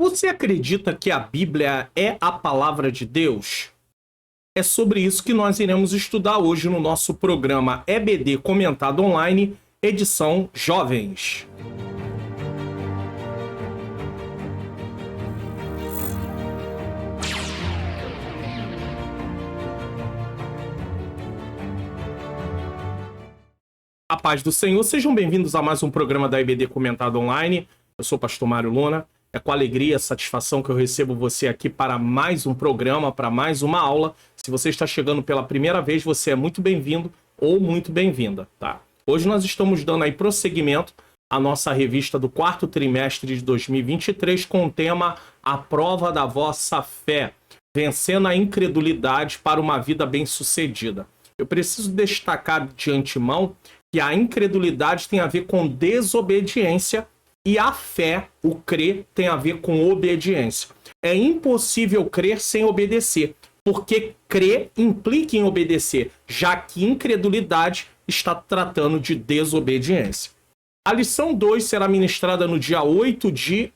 Você acredita que a Bíblia é a palavra de Deus? É sobre isso que nós iremos estudar hoje no nosso programa EBD Comentado Online, edição Jovens. A paz do Senhor, sejam bem-vindos a mais um programa da EBD Comentado Online. Eu sou o pastor Mário Luna. É com alegria e satisfação que eu recebo você aqui para mais um programa, para mais uma aula. Se você está chegando pela primeira vez, você é muito bem-vindo ou muito bem-vinda, tá? Hoje nós estamos dando aí prosseguimento à nossa revista do quarto trimestre de 2023 com o tema A Prova da Vossa Fé, vencendo a incredulidade para uma vida bem-sucedida. Eu preciso destacar de antemão que a incredulidade tem a ver com desobediência e a fé, o crer, tem a ver com obediência. É impossível crer sem obedecer, porque crer implica em obedecer, já que incredulidade está tratando de desobediência. A lição 2 será ministrada no dia 8 de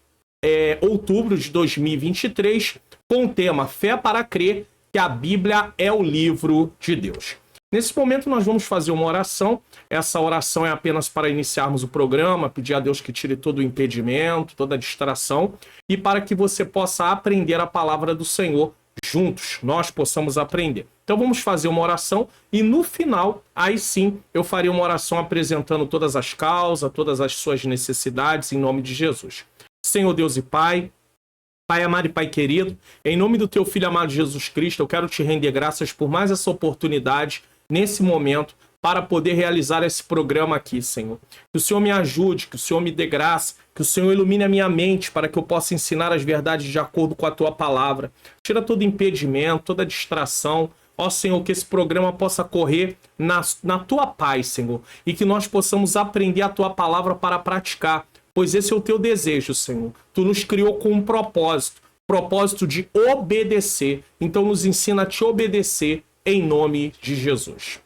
outubro de 2023, com o tema Fé para Crer, que a Bíblia é o livro de Deus. Nesse momento nós vamos fazer uma oração. Essa oração é apenas para iniciarmos o programa, pedir a Deus que tire todo o impedimento, toda a distração, e para que você possa aprender a palavra do Senhor juntos, nós possamos aprender. Então vamos fazer uma oração e no final, aí sim, eu farei uma oração apresentando todas as causas, todas as suas necessidades, em nome de Jesus. Senhor Deus e Pai amado e Pai querido, em nome do Teu Filho amado Jesus Cristo, eu quero te render graças por mais essa oportunidade nesse momento, para poder realizar esse programa aqui, Senhor. Que o Senhor me ajude, que o Senhor me dê graça, que o Senhor ilumine a minha mente para que eu possa ensinar as verdades de acordo com a Tua palavra. Tira todo impedimento, toda distração. Ó Senhor, que esse programa possa correr na Tua paz, Senhor. E que nós possamos aprender a Tua palavra para praticar. Pois esse é o Teu desejo, Senhor. Tu nos criou com um propósito de obedecer. Então nos ensina a Te obedecer em nome de Jesus.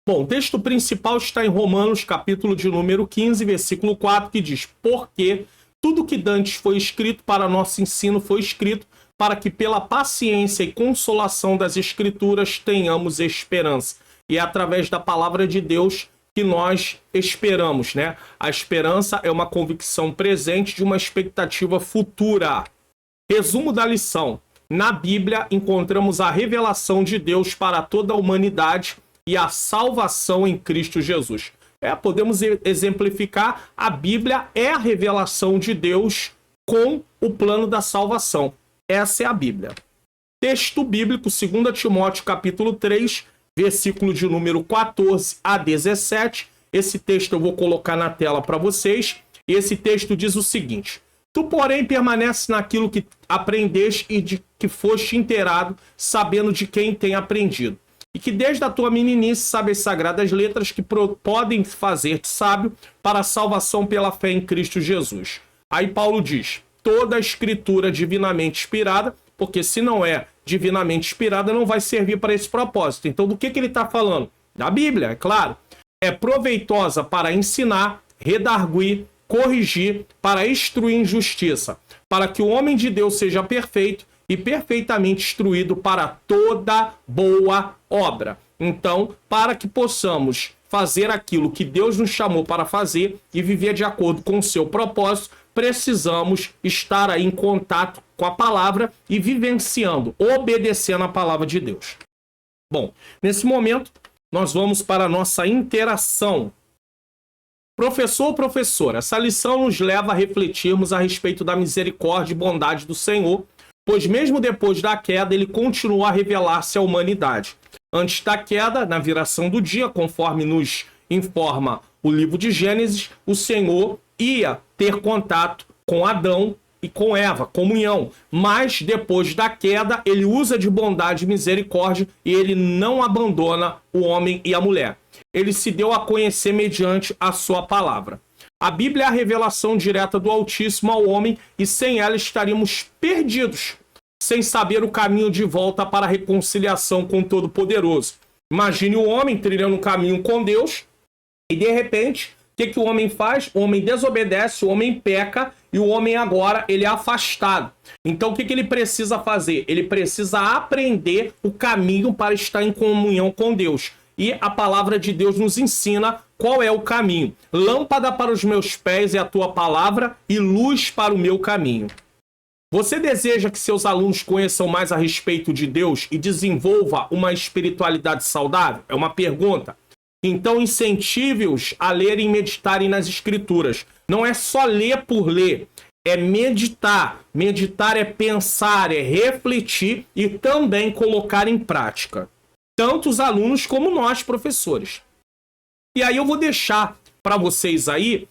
Bom, o texto principal está em Romanos, capítulo de número 15, versículo 4, que diz: Porque tudo que dantes foi escrito para nosso ensino foi escrito para que pela paciência e consolação das Escrituras tenhamos esperança. E é através da palavra de Deus que nós esperamos, né? A esperança é uma convicção presente de uma expectativa futura. Resumo da lição. Na Bíblia encontramos a revelação de Deus para toda a humanidade e a salvação em Cristo Jesus. Podemos exemplificar, a Bíblia é a revelação de Deus com o plano da salvação. Essa é a Bíblia. Texto bíblico, 2 Timóteo capítulo 3, versículo de número 14 a 17. Esse texto eu vou colocar na tela para vocês. Esse texto diz o seguinte: Tu, porém, permanece naquilo que aprendeste e de que foste inteirado, sabendo de quem tem aprendido. E que desde a tua meninice sabes as sagradas letras que podem fazer-te sábio para a salvação pela fé em Cristo Jesus. Aí Paulo diz: toda a escritura divinamente inspirada, porque se não é divinamente inspirada, não vai servir para esse propósito. Então, do que ele está falando? Da Bíblia, é claro. É proveitosa para ensinar, redarguir, corrigir, para instruir em justiça, para que o homem de Deus seja perfeito e perfeitamente instruído para toda boa obra. Então, para que possamos fazer aquilo que Deus nos chamou para fazer e viver de acordo com o seu propósito, precisamos estar aí em contato com a palavra e vivenciando, obedecendo a palavra de Deus. Bom, nesse momento, nós vamos para a nossa interação. Professor ou professora, essa lição nos leva a refletirmos a respeito da misericórdia e bondade do Senhor, pois mesmo depois da queda, ele continua a revelar-se à humanidade. Antes da queda, na viração do dia, conforme nos informa o livro de Gênesis, o Senhor ia ter contato com Adão e com Eva, comunhão. Mas depois da queda, ele usa de bondade e misericórdia e ele não abandona o homem e a mulher. Ele se deu a conhecer mediante a sua palavra. A Bíblia é a revelação direta do Altíssimo ao homem e sem ela estaríamos perdidos, sem saber o caminho de volta para a reconciliação com o Todo-Poderoso. Imagine o homem trilhando um caminho com Deus e de repente que o homem faz? O homem desobedece, o homem peca e o homem agora ele é afastado. Então o que ele precisa fazer? Ele precisa aprender o caminho para estar em comunhão com Deus. E a palavra de Deus nos ensina qual é o caminho. Lâmpada para os meus pés é a tua palavra e luz para o meu caminho. Você deseja que seus alunos conheçam mais a respeito de Deus e desenvolva uma espiritualidade saudável? É uma pergunta. Então incentive-os a lerem e meditarem nas Escrituras. Não é só ler por ler, é meditar. Meditar é pensar, é refletir e também colocar em prática. Tanto os alunos como nós, professores. E aí eu vou deixar para vocês aí,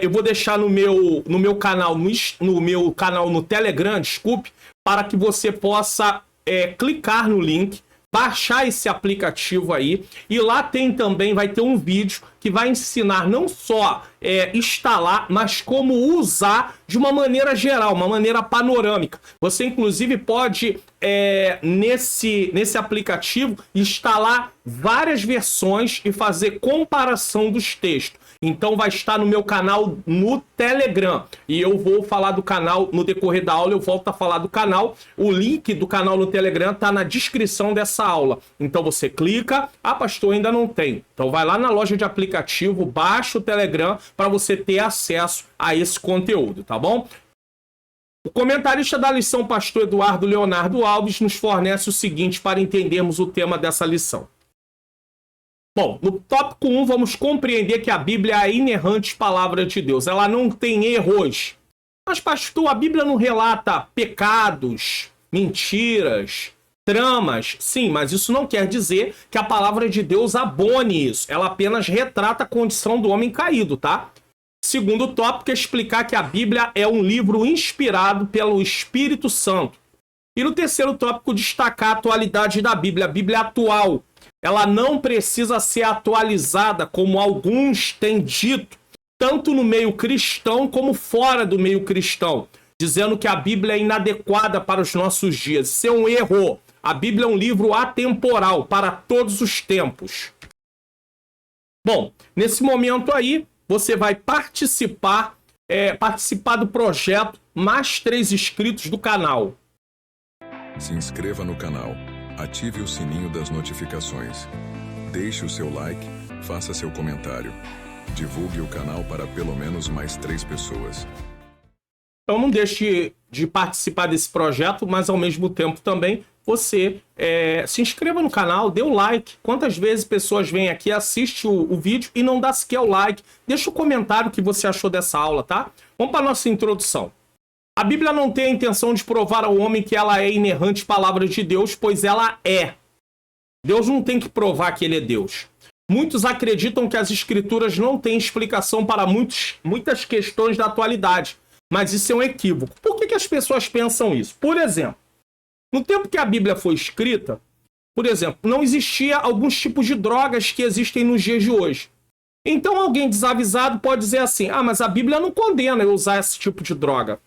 eu vou deixar no meu canal, no meu canal no Telegram, desculpe, para que você possa clicar no link, baixar esse aplicativo aí, e lá vai ter um vídeo que vai ensinar não só instalar, mas como usar de uma maneira geral, uma maneira panorâmica. Você inclusive pode nesse aplicativo instalar várias versões e fazer comparação dos textos. Então vai estar no meu canal no Telegram. E eu vou falar do canal no decorrer da aula, eu volto a falar do canal. O link do canal no Telegram está na descrição dessa aula. Então você clica, pastor, ainda não tem. Então vai lá na loja de aplicativo, baixa o Telegram para você ter acesso a esse conteúdo, tá bom? O comentarista da lição, pastor Eduardo Leonardo Alves, nos fornece o seguinte para entendermos o tema dessa lição. Bom, no tópico 1, vamos compreender que a Bíblia é a inerrante palavra de Deus. Ela não tem erros. Mas, pastor, a Bíblia não relata pecados, mentiras, tramas. Sim, mas isso não quer dizer que a palavra de Deus abone isso. Ela apenas retrata a condição do homem caído, tá? Segundo tópico é explicar que a Bíblia é um livro inspirado pelo Espírito Santo. E no terceiro tópico, destacar a atualidade da Bíblia. A Bíblia é atual. Ela não precisa ser atualizada, como alguns têm dito, tanto no meio cristão como fora do meio cristão, dizendo que a Bíblia é inadequada para os nossos dias. Isso é um erro. A Bíblia é um livro atemporal, para todos os tempos. Bom, nesse momento aí, você vai participar do projeto Mais 3 Inscritos do canal. Se inscreva no canal. Ative o sininho das notificações. Deixe o seu like, faça seu comentário. Divulgue o canal para pelo menos mais 3 pessoas. Então não deixe de participar desse projeto, mas ao mesmo tempo também você se inscreva no canal, dê o like. Quantas vezes pessoas vêm aqui, assistem o vídeo e não dá sequer o like. Deixa o comentário que você achou dessa aula, tá? Vamos para a nossa introdução. A Bíblia não tem a intenção de provar ao homem que ela é inerrante palavra de Deus, pois ela é. Deus não tem que provar que ele é Deus. Muitos acreditam que as escrituras não têm explicação para muitas questões da atualidade, mas isso é um equívoco. Por que as pessoas pensam isso? Por exemplo, no tempo que a Bíblia foi escrita, por exemplo, não existia alguns tipos de drogas que existem nos dias de hoje. Então alguém desavisado pode dizer assim, mas a Bíblia não condena eu usar esse tipo de droga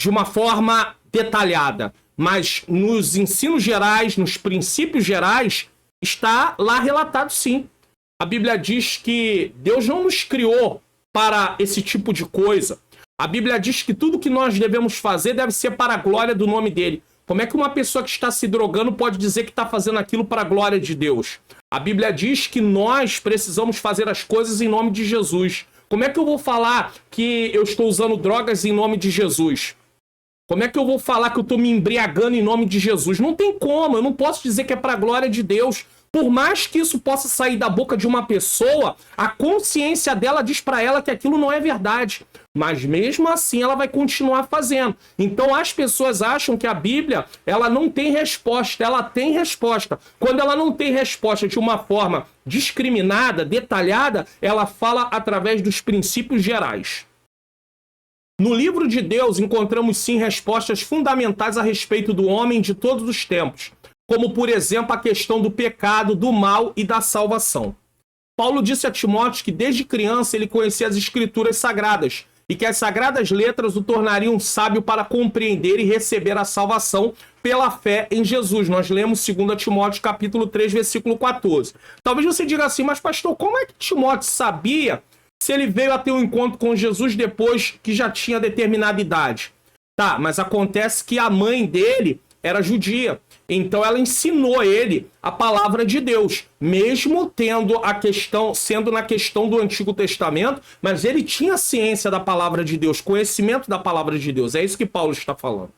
de uma forma detalhada, mas nos ensinos gerais, nos princípios gerais, está lá relatado sim. A Bíblia diz que Deus não nos criou para esse tipo de coisa. A Bíblia diz que tudo que nós devemos fazer deve ser para a glória do nome dele. Como é que uma pessoa que está se drogando pode dizer que está fazendo aquilo para a glória de Deus? A Bíblia diz que nós precisamos fazer as coisas em nome de Jesus. Como é que eu vou falar que eu estou usando drogas em nome de Jesus? Como é que eu vou falar que eu estou me embriagando em nome de Jesus? Não tem como, eu não posso dizer que é para a glória de Deus. Por mais que isso possa sair da boca de uma pessoa, a consciência dela diz para ela que aquilo não é verdade. Mas mesmo assim ela vai continuar fazendo. Então as pessoas acham que a Bíblia ela não tem resposta. Ela tem resposta. Quando ela não tem resposta de uma forma discriminada, detalhada, ela fala através dos princípios gerais. No livro de Deus encontramos sim respostas fundamentais a respeito do homem de todos os tempos, como por exemplo a questão do pecado, do mal e da salvação. Paulo disse a Timóteo que desde criança ele conhecia as escrituras sagradas e que as sagradas letras o tornariam sábio para compreender e receber a salvação pela fé em Jesus. Nós lemos 2 Timóteo capítulo 3, versículo 14. Talvez você diga assim, mas pastor, como é que Timóteo sabia se ele veio a ter um encontro com Jesus depois que já tinha determinada idade. Tá, mas acontece que a mãe dele era judia. Então ela ensinou ele a palavra de Deus, mesmo sendo na questão do Antigo Testamento, mas ele tinha ciência da palavra de Deus, conhecimento da palavra de Deus. É isso que Paulo está falando.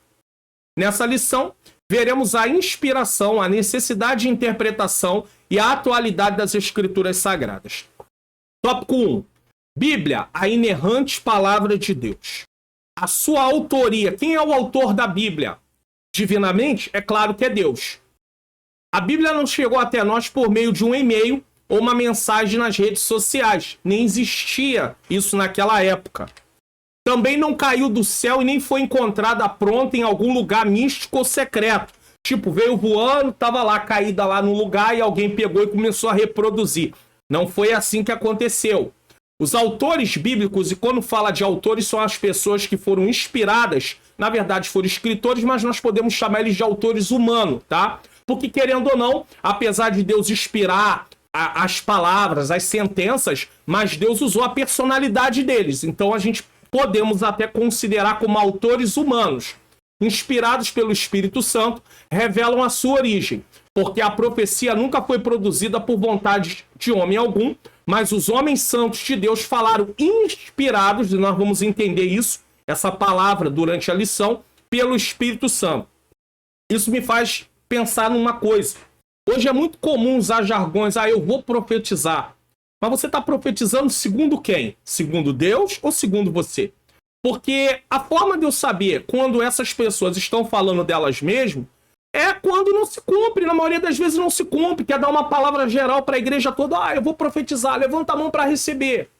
Nessa lição, veremos a inspiração, a necessidade de interpretação e a atualidade das Escrituras Sagradas. Tópico 1. Bíblia, a inerrante palavra de Deus. A sua autoria. Quem é o autor da Bíblia? Divinamente, é claro que é Deus. A Bíblia não chegou até nós por meio de um e-mail ou uma mensagem nas redes sociais. Nem existia isso naquela época. Também não caiu do céu e nem foi encontrada pronta em algum lugar místico ou secreto. Tipo, veio voando, estava lá, caída lá no lugar e alguém pegou e começou a reproduzir. Não foi assim que aconteceu. Os autores bíblicos, e quando fala de autores, são as pessoas que foram inspiradas, na verdade foram escritores, mas nós podemos chamar eles de autores humanos, tá? Porque, querendo ou não, apesar de Deus inspirar as palavras, as sentenças, mas Deus usou a personalidade deles. Então a gente podemos até considerar como autores humanos, inspirados pelo Espírito Santo, revelam a sua origem, porque a profecia nunca foi produzida por vontade de homem algum, mas os homens santos de Deus falaram inspirados, e nós vamos entender isso, essa palavra durante a lição, pelo Espírito Santo. Isso me faz pensar numa coisa. Hoje é muito comum usar jargões, eu vou profetizar. Mas você está profetizando segundo quem? Segundo Deus ou segundo você? Porque a forma de eu saber quando essas pessoas estão falando delas mesmas é quando não se cumpre. Na maioria das vezes não se cumpre. Quer dar uma palavra geral para a igreja toda. Eu vou profetizar. Levanta a mão para receber.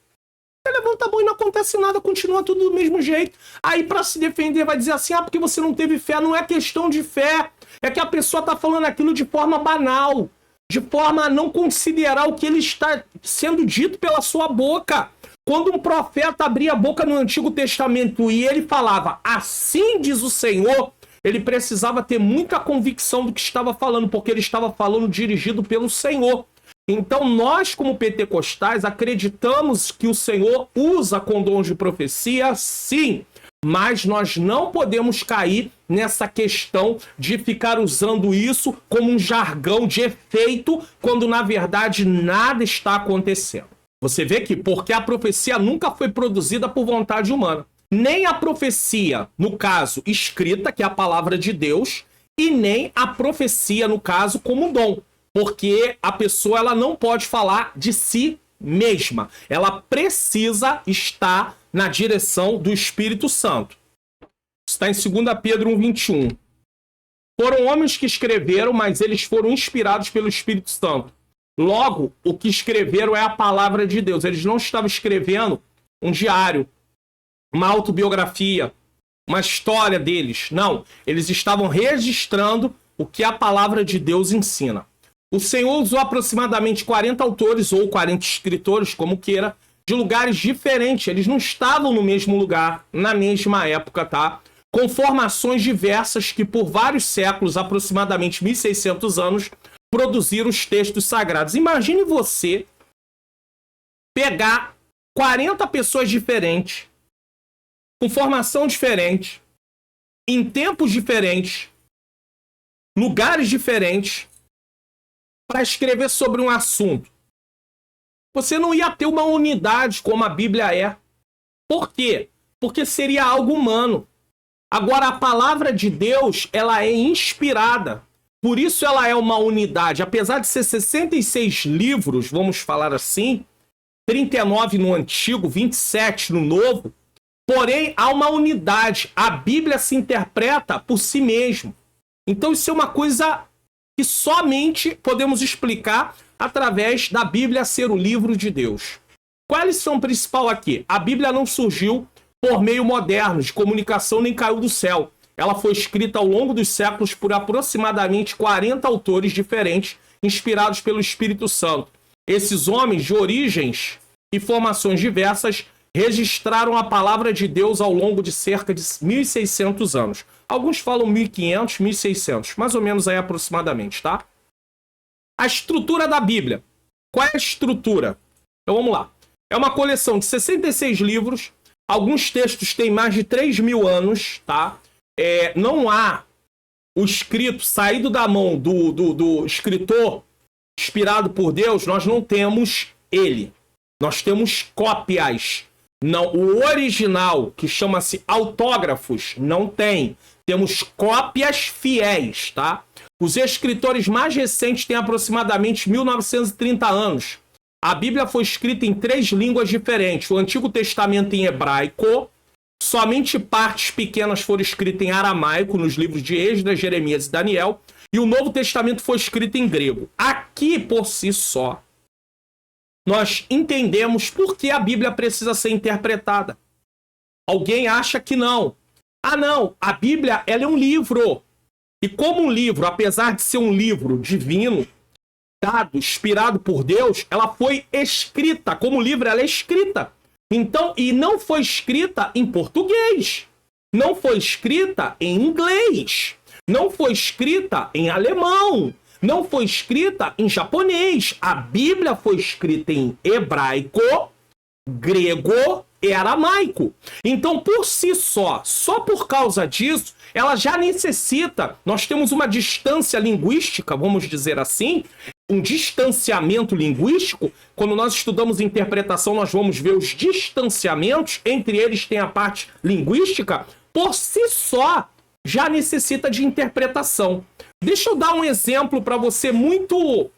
Você levanta a mão e não acontece nada. Continua tudo do mesmo jeito. Aí para se defender vai dizer assim, porque você não teve fé. Não é questão de fé. É que a pessoa está falando aquilo de forma banal. De forma a não considerar o que ele está sendo dito pela sua boca. Quando um profeta abria a boca no Antigo Testamento e ele falava, assim diz o Senhor, ele precisava ter muita convicção do que estava falando, porque ele estava falando dirigido pelo Senhor. Então nós, como pentecostais, acreditamos que o Senhor usa com dons de profecia, sim, mas nós não podemos cair nessa questão de ficar usando isso como um jargão de efeito, quando na verdade nada está acontecendo. Você vê que porque a profecia nunca foi produzida por vontade humana. Nem a profecia, no caso, escrita, que é a palavra de Deus, e nem a profecia, no caso, como dom. Porque a pessoa ela não pode falar de si mesma. Ela precisa estar na direção do Espírito Santo. Está em 2 Pedro 1,21. Foram homens que escreveram, mas eles foram inspirados pelo Espírito Santo. Logo, o que escreveram é a palavra de Deus. Eles não estavam escrevendo um diário, uma autobiografia, uma história deles. Não, eles estavam registrando o que a palavra de Deus ensina. O Senhor usou aproximadamente 40 autores ou 40 escritores, como queira, de lugares diferentes. Eles não estavam no mesmo lugar, na mesma época, tá? Com formações diversas que por vários séculos, aproximadamente 1.600 anos, produziram os textos sagrados. Imagine você pegar 40 pessoas diferentes, com formação diferente, em tempos diferentes, lugares diferentes, para escrever sobre um assunto. Você não ia ter uma unidade como a Bíblia é. Por quê? Porque seria algo humano. Agora, a palavra de Deus, ela é inspirada. Por isso ela é uma unidade. Apesar de ser 66 livros, vamos falar assim, 39 no Antigo, 27 no Novo, porém há uma unidade. A Bíblia se interpreta por si mesmo. Então isso é uma coisa que somente podemos explicar através da Bíblia ser o livro de Deus. Qual é a lição principal aqui? A Bíblia não surgiu por meio moderno de comunicação nem caiu do céu. Ela foi escrita ao longo dos séculos por aproximadamente 40 autores diferentes, inspirados pelo Espírito Santo. Esses homens de origens e formações diversas registraram a palavra de Deus ao longo de cerca de 1.600 anos. Alguns falam 1.500, 1.600, mais ou menos aí aproximadamente, tá? A estrutura da Bíblia. Qual é a estrutura? Então vamos lá. É uma coleção de 66 livros. Alguns textos têm mais de 3.000 anos, tá? Não há o escrito saído da mão do escritor inspirado por Deus, nós não temos ele. Nós temos cópias. Não, o original, que chama-se autógrafos, não tem. Temos cópias fiéis, tá? Os escritores mais recentes têm aproximadamente 1930 anos. A Bíblia foi escrita em 3 línguas diferentes. O Antigo Testamento em hebraico, somente partes pequenas foram escritas em aramaico, nos livros de Esdras, Jeremias e Daniel, e o Novo Testamento foi escrito em grego. Aqui, por si só, nós entendemos por que a Bíblia precisa ser interpretada. Alguém acha que não. Ah, não, a Bíblia ela é um livro. E como um livro, apesar de ser um livro divino, dado, inspirado por Deus, ela foi escrita. Como livro, ela é escrita. Então, e não foi escrita em português. Não foi escrita em inglês. Não foi escrita em alemão. Não foi escrita em japonês. A Bíblia foi escrita em hebraico, grego e aramaico. Então, por si só por causa disso, ela já necessita, nós temos uma distância linguística, vamos dizer assim, um distanciamento linguístico. Quando nós estudamos interpretação, nós vamos ver os distanciamentos, entre eles tem a parte linguística, por si só já necessita de interpretação. Deixa eu dar um exemplo para você muito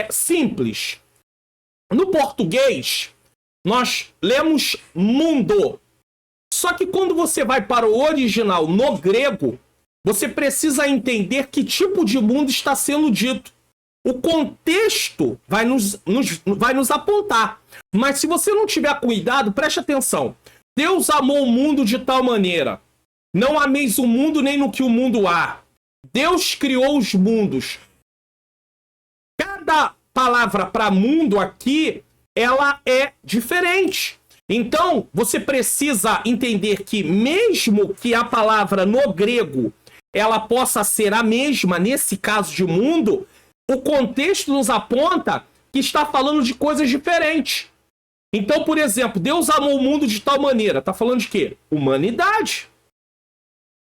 simples. No português, nós lemos mundo. Só que quando você vai para o original no grego, você precisa entender que tipo de mundo está sendo dito. O contexto vai nos apontar. Mas se você não tiver cuidado, preste atenção. Deus amou o mundo de tal maneira. Não ameis o mundo nem no que o mundo há. Deus criou os mundos. Cada palavra para mundo aqui, ela é diferente. Então, você precisa entender que mesmo que a palavra no grego ela possa ser a mesma, nesse caso de mundo, o contexto nos aponta que está falando de coisas diferentes. Então, por exemplo, Deus amou o mundo de tal maneira. Está falando de quê? Humanidade.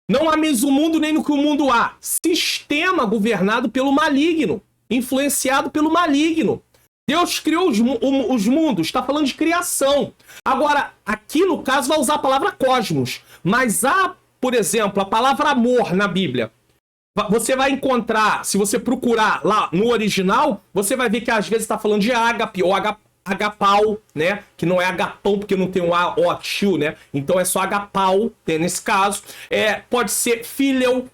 Não ameis o mundo nem no que o mundo há. Sistema governado pelo maligno. Influenciado pelo maligno. Deus criou os mundos. Está falando de criação. Agora, aqui no caso vai usar a palavra cosmos. Mas há, por exemplo, a palavra amor na Bíblia. Você vai encontrar, se você procurar lá no original, você vai ver que às vezes está falando de ágape ou agapau, né? Que não é agapão, porque não tem um A, O, tio, né? Então é só agapau, né? Nesse caso. Pode ser filho,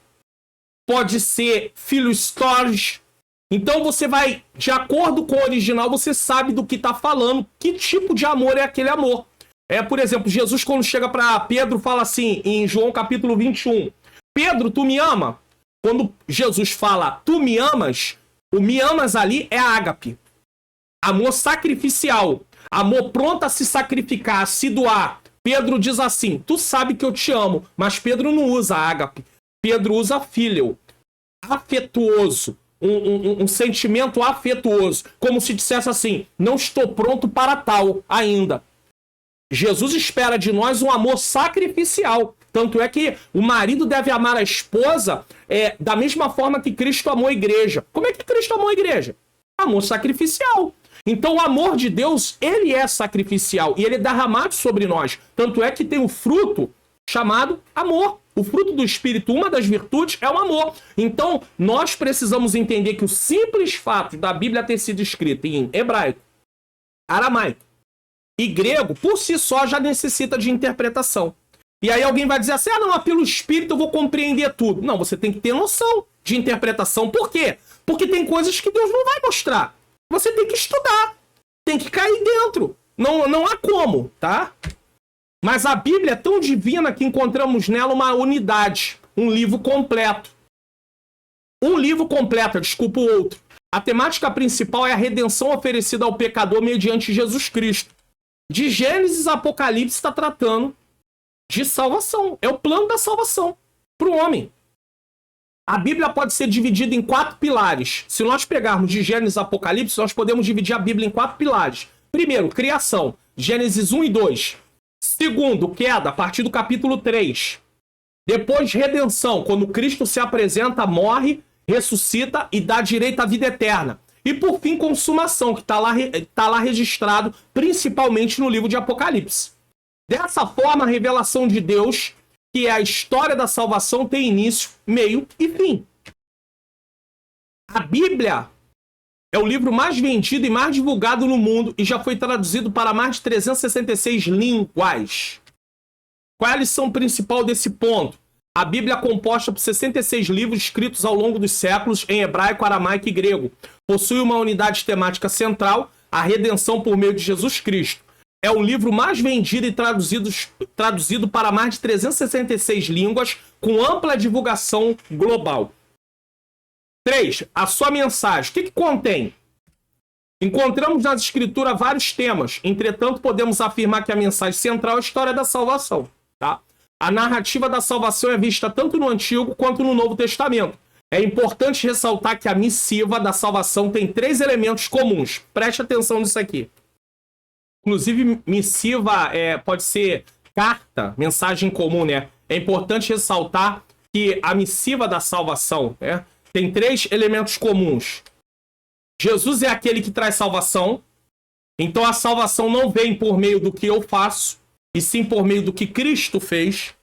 pode ser filho storge. Então você vai, de acordo com o original, você sabe do que está falando, que tipo de amor é aquele amor. Por exemplo, Jesus quando chega para Pedro, fala assim, em João capítulo 21. Pedro, tu me ama? Quando Jesus fala, tu me amas, o me amas ali é ágape. Amor sacrificial. Amor pronto a se sacrificar, a se doar. Pedro diz assim, tu sabe que eu te amo. Mas Pedro não usa ágape. Pedro usa filho. Afetuoso. Um sentimento afetuoso. Como se dissesse assim, não estou pronto para tal ainda. Jesus espera de nós um amor sacrificial. Tanto é que o marido deve amar a esposa da mesma forma que Cristo amou a igreja. Como é que Cristo amou a igreja? Amor sacrificial. Então o amor de Deus, ele é sacrificial e ele é derramado sobre nós. Tanto é que tem um fruto chamado amor. O fruto do Espírito, uma das virtudes, é o amor. Então nós precisamos entender que o simples fato da Bíblia ter sido escrita em hebraico, aramaico e grego, por si só já necessita de interpretação. E aí alguém vai dizer assim, não, pelo Espírito eu vou compreender tudo. Não, você tem que ter noção de interpretação. Por quê? Porque tem coisas que Deus não vai mostrar. Você tem que estudar. Tem que cair dentro. Não há como, tá? Mas a Bíblia é tão divina que encontramos nela uma unidade. Um livro completo. Um livro completo, desculpa o outro. A temática principal é a redenção oferecida ao pecador mediante Jesus Cristo. De Gênesis a Apocalipse está tratando de salvação. É o plano da salvação para o homem. A Bíblia pode ser dividida em 4 pilares. Se nós pegarmos de Gênesis a Apocalipse, nós podemos dividir a Bíblia em 4 pilares. Primeiro, criação. Gênesis 1 e 2. Segundo, queda, a partir do capítulo 3. Depois, redenção, quando Cristo se apresenta, morre, ressuscita e dá direito à vida eterna. E por fim, consumação, que está lá registrado principalmente no livro de Apocalipse. Dessa forma, a revelação de Deus, que é a história da salvação, tem início, meio e fim. A Bíblia é o livro mais vendido e mais divulgado no mundo e já foi traduzido para mais de 366 línguas. Qual é a lição principal desse ponto? A Bíblia é composta por 66 livros escritos ao longo dos séculos em hebraico, aramaico e grego. Possui uma unidade temática central, a redenção por meio de Jesus Cristo. É o livro mais vendido e traduzido para mais de 366 línguas, com ampla divulgação global. 3. A sua mensagem. O que contém? Encontramos nas escrituras vários temas. Entretanto, podemos afirmar que a mensagem central é a história da salvação. Tá? A narrativa da salvação é vista tanto no Antigo quanto no Novo Testamento. É importante ressaltar que a missiva da salvação tem 3 elementos comuns. Preste atenção nisso aqui. Inclusive, missiva pode ser carta, mensagem comum, né? É importante ressaltar que a missiva da salvação, né, tem 3 elementos comuns. Jesus é aquele que traz salvação. Então a salvação não vem por meio do que eu faço, e sim por meio do que Cristo fez.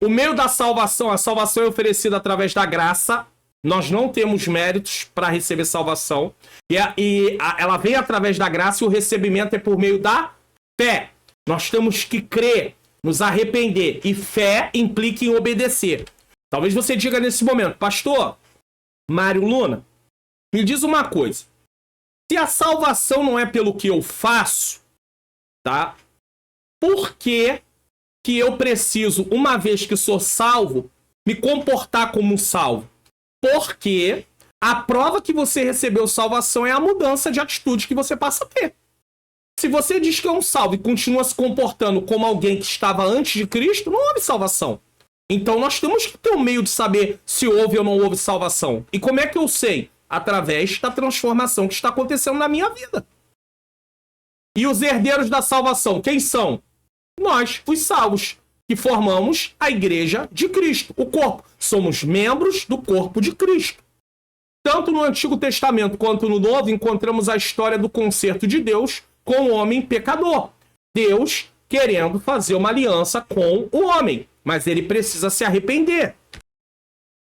O meio da salvação, a salvação é oferecida através da graça. Nós não temos méritos para receber salvação. Ela vem através da graça e o recebimento é por meio da fé. Nós temos que crer, nos arrepender. E fé implica em obedecer. Talvez você diga nesse momento, pastor Mário Luna, me diz uma coisa. Se a salvação não é pelo que eu faço, tá? Por que eu preciso, uma vez que sou salvo, me comportar como um salvo? Porque a prova que você recebeu salvação é a mudança de atitude que você passa a ter. Se você diz que é um salvo e continua se comportando como alguém que estava antes de Cristo, não houve salvação. Então nós temos que ter um meio de saber se houve ou não houve salvação. E como é que eu sei? Através da transformação que está acontecendo na minha vida. E os herdeiros da salvação, quem são? Nós, os salvos, que formamos a igreja de Cristo, o corpo. Somos membros do corpo de Cristo. Tanto no Antigo Testamento quanto no Novo, encontramos a história do conserto de Deus com o homem pecador. Deus querendo fazer uma aliança com o homem, mas ele precisa se arrepender.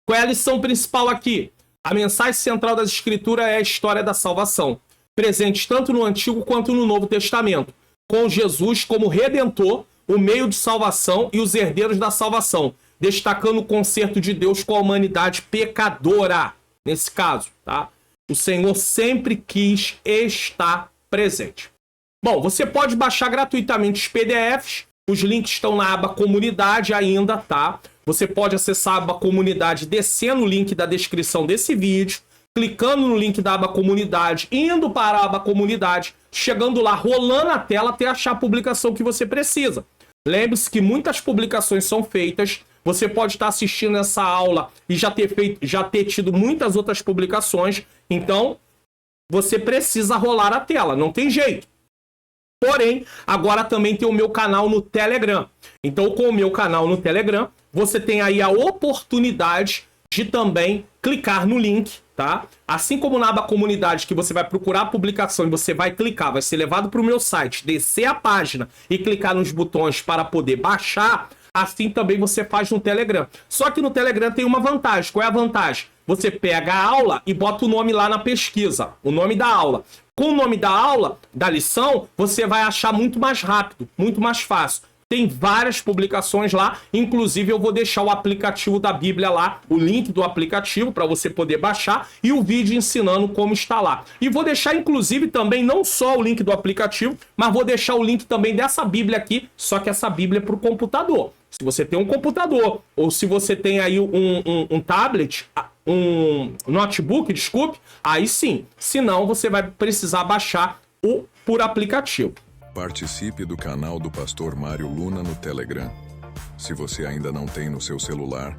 Qual é a lição principal aqui? A mensagem central das Escrituras é a história da salvação, presente tanto no Antigo quanto no Novo Testamento, com Jesus como Redentor, o meio de salvação e os herdeiros da salvação, destacando o conserto de Deus com a humanidade pecadora, nesse caso, tá? O Senhor sempre quis estar presente. Bom, você pode baixar gratuitamente os PDFs, os links estão na aba Comunidade ainda, tá? Você pode acessar a aba Comunidade descendo o link da descrição desse vídeo, clicando no link da aba Comunidade, indo para a aba Comunidade, chegando lá, rolando a tela até achar a publicação que você precisa. Lembre-se que muitas publicações são feitas, você pode estar assistindo essa aula e já ter tido muitas outras publicações, então você precisa rolar a tela, não tem jeito. Porém, agora também tem o meu canal no Telegram. Então, com o meu canal no Telegram, você tem aí a oportunidade de também clicar no link, tá? Assim como na aba Comunidade, que você vai procurar a publicação e você vai clicar, vai ser levado para o meu site, descer a página e clicar nos botões para poder baixar, assim também você faz no Telegram. Só que no Telegram tem uma vantagem. Qual é a vantagem? Você pega a aula e bota o nome lá na pesquisa, o nome da aula. Com o nome da aula, da lição, você vai achar muito mais rápido, muito mais fácil. Tem várias publicações lá, inclusive eu vou deixar o aplicativo da Bíblia lá, o link do aplicativo para você poder baixar e o vídeo ensinando como instalar. E vou deixar inclusive também não só o link do aplicativo, mas vou deixar o link também dessa Bíblia aqui, só que essa Bíblia é para o computador. Se você tem um computador ou se você tem aí um tablet, um notebook, desculpe, aí sim. Senão você vai precisar baixar por aplicativo. Participe do canal do Pastor Mário Luna no Telegram. Se você ainda não tem no seu celular,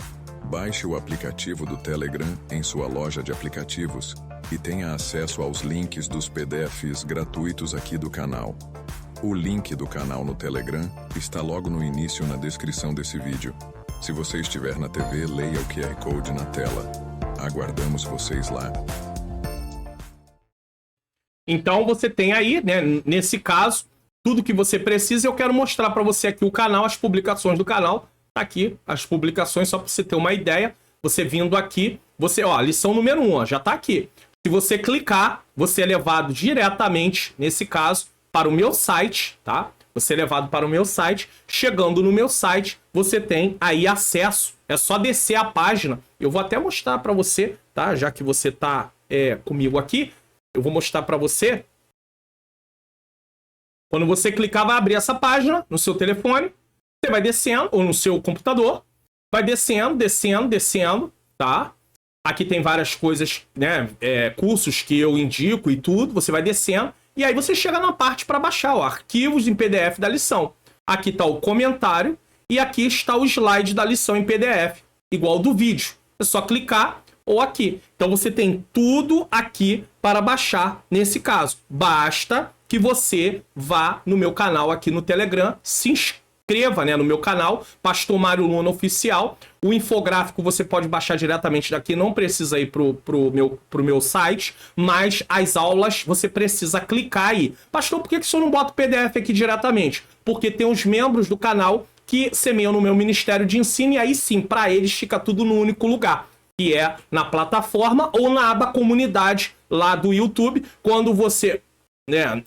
baixe o aplicativo do Telegram em sua loja de aplicativos e tenha acesso aos links dos PDFs gratuitos aqui do canal. O link do canal no Telegram está logo no início na descrição desse vídeo. Se você estiver na TV, leia o QR Code na tela. Aguardamos vocês lá. Então você tem aí, né, nesse caso, tudo que você precisa. Eu quero mostrar para você aqui o canal, as publicações do canal. Tá aqui as publicações, só para você ter uma ideia. Você vindo aqui, você, ó, lição número 1, ó, já tá aqui. Se você clicar, você é levado diretamente, nesse caso, para o meu site, tá? Você é levado para o meu site. Chegando no meu site, você tem aí acesso. É só descer a página. Eu vou até mostrar para você, tá? Já que você tá comigo aqui, eu vou mostrar para você. Quando você clicar, vai abrir essa página no seu telefone. Você vai descendo, ou no seu computador. Vai descendo, descendo, descendo, tá? Aqui tem várias coisas, né? Cursos que eu indico e tudo. Você vai descendo. E aí você chega na parte para baixar, ó, arquivos em PDF da lição. Aqui está o comentário e aqui está o slide da lição em PDF, igual do vídeo. É só clicar ou aqui. Então você tem tudo aqui para baixar nesse caso. Basta que você vá no meu canal aqui no Telegram, se inscreva, né, no meu canal, Pastor Mário Luna Oficial. O infográfico você pode baixar diretamente daqui, não precisa ir pro meu site, mas as aulas você precisa clicar aí. Pastor, por que o senhor não bota o PDF aqui diretamente? Porque tem os membros do canal que semeiam no meu ministério de ensino, e aí sim, para eles fica tudo no único lugar, que é na plataforma ou na aba comunidade lá do YouTube, quando você...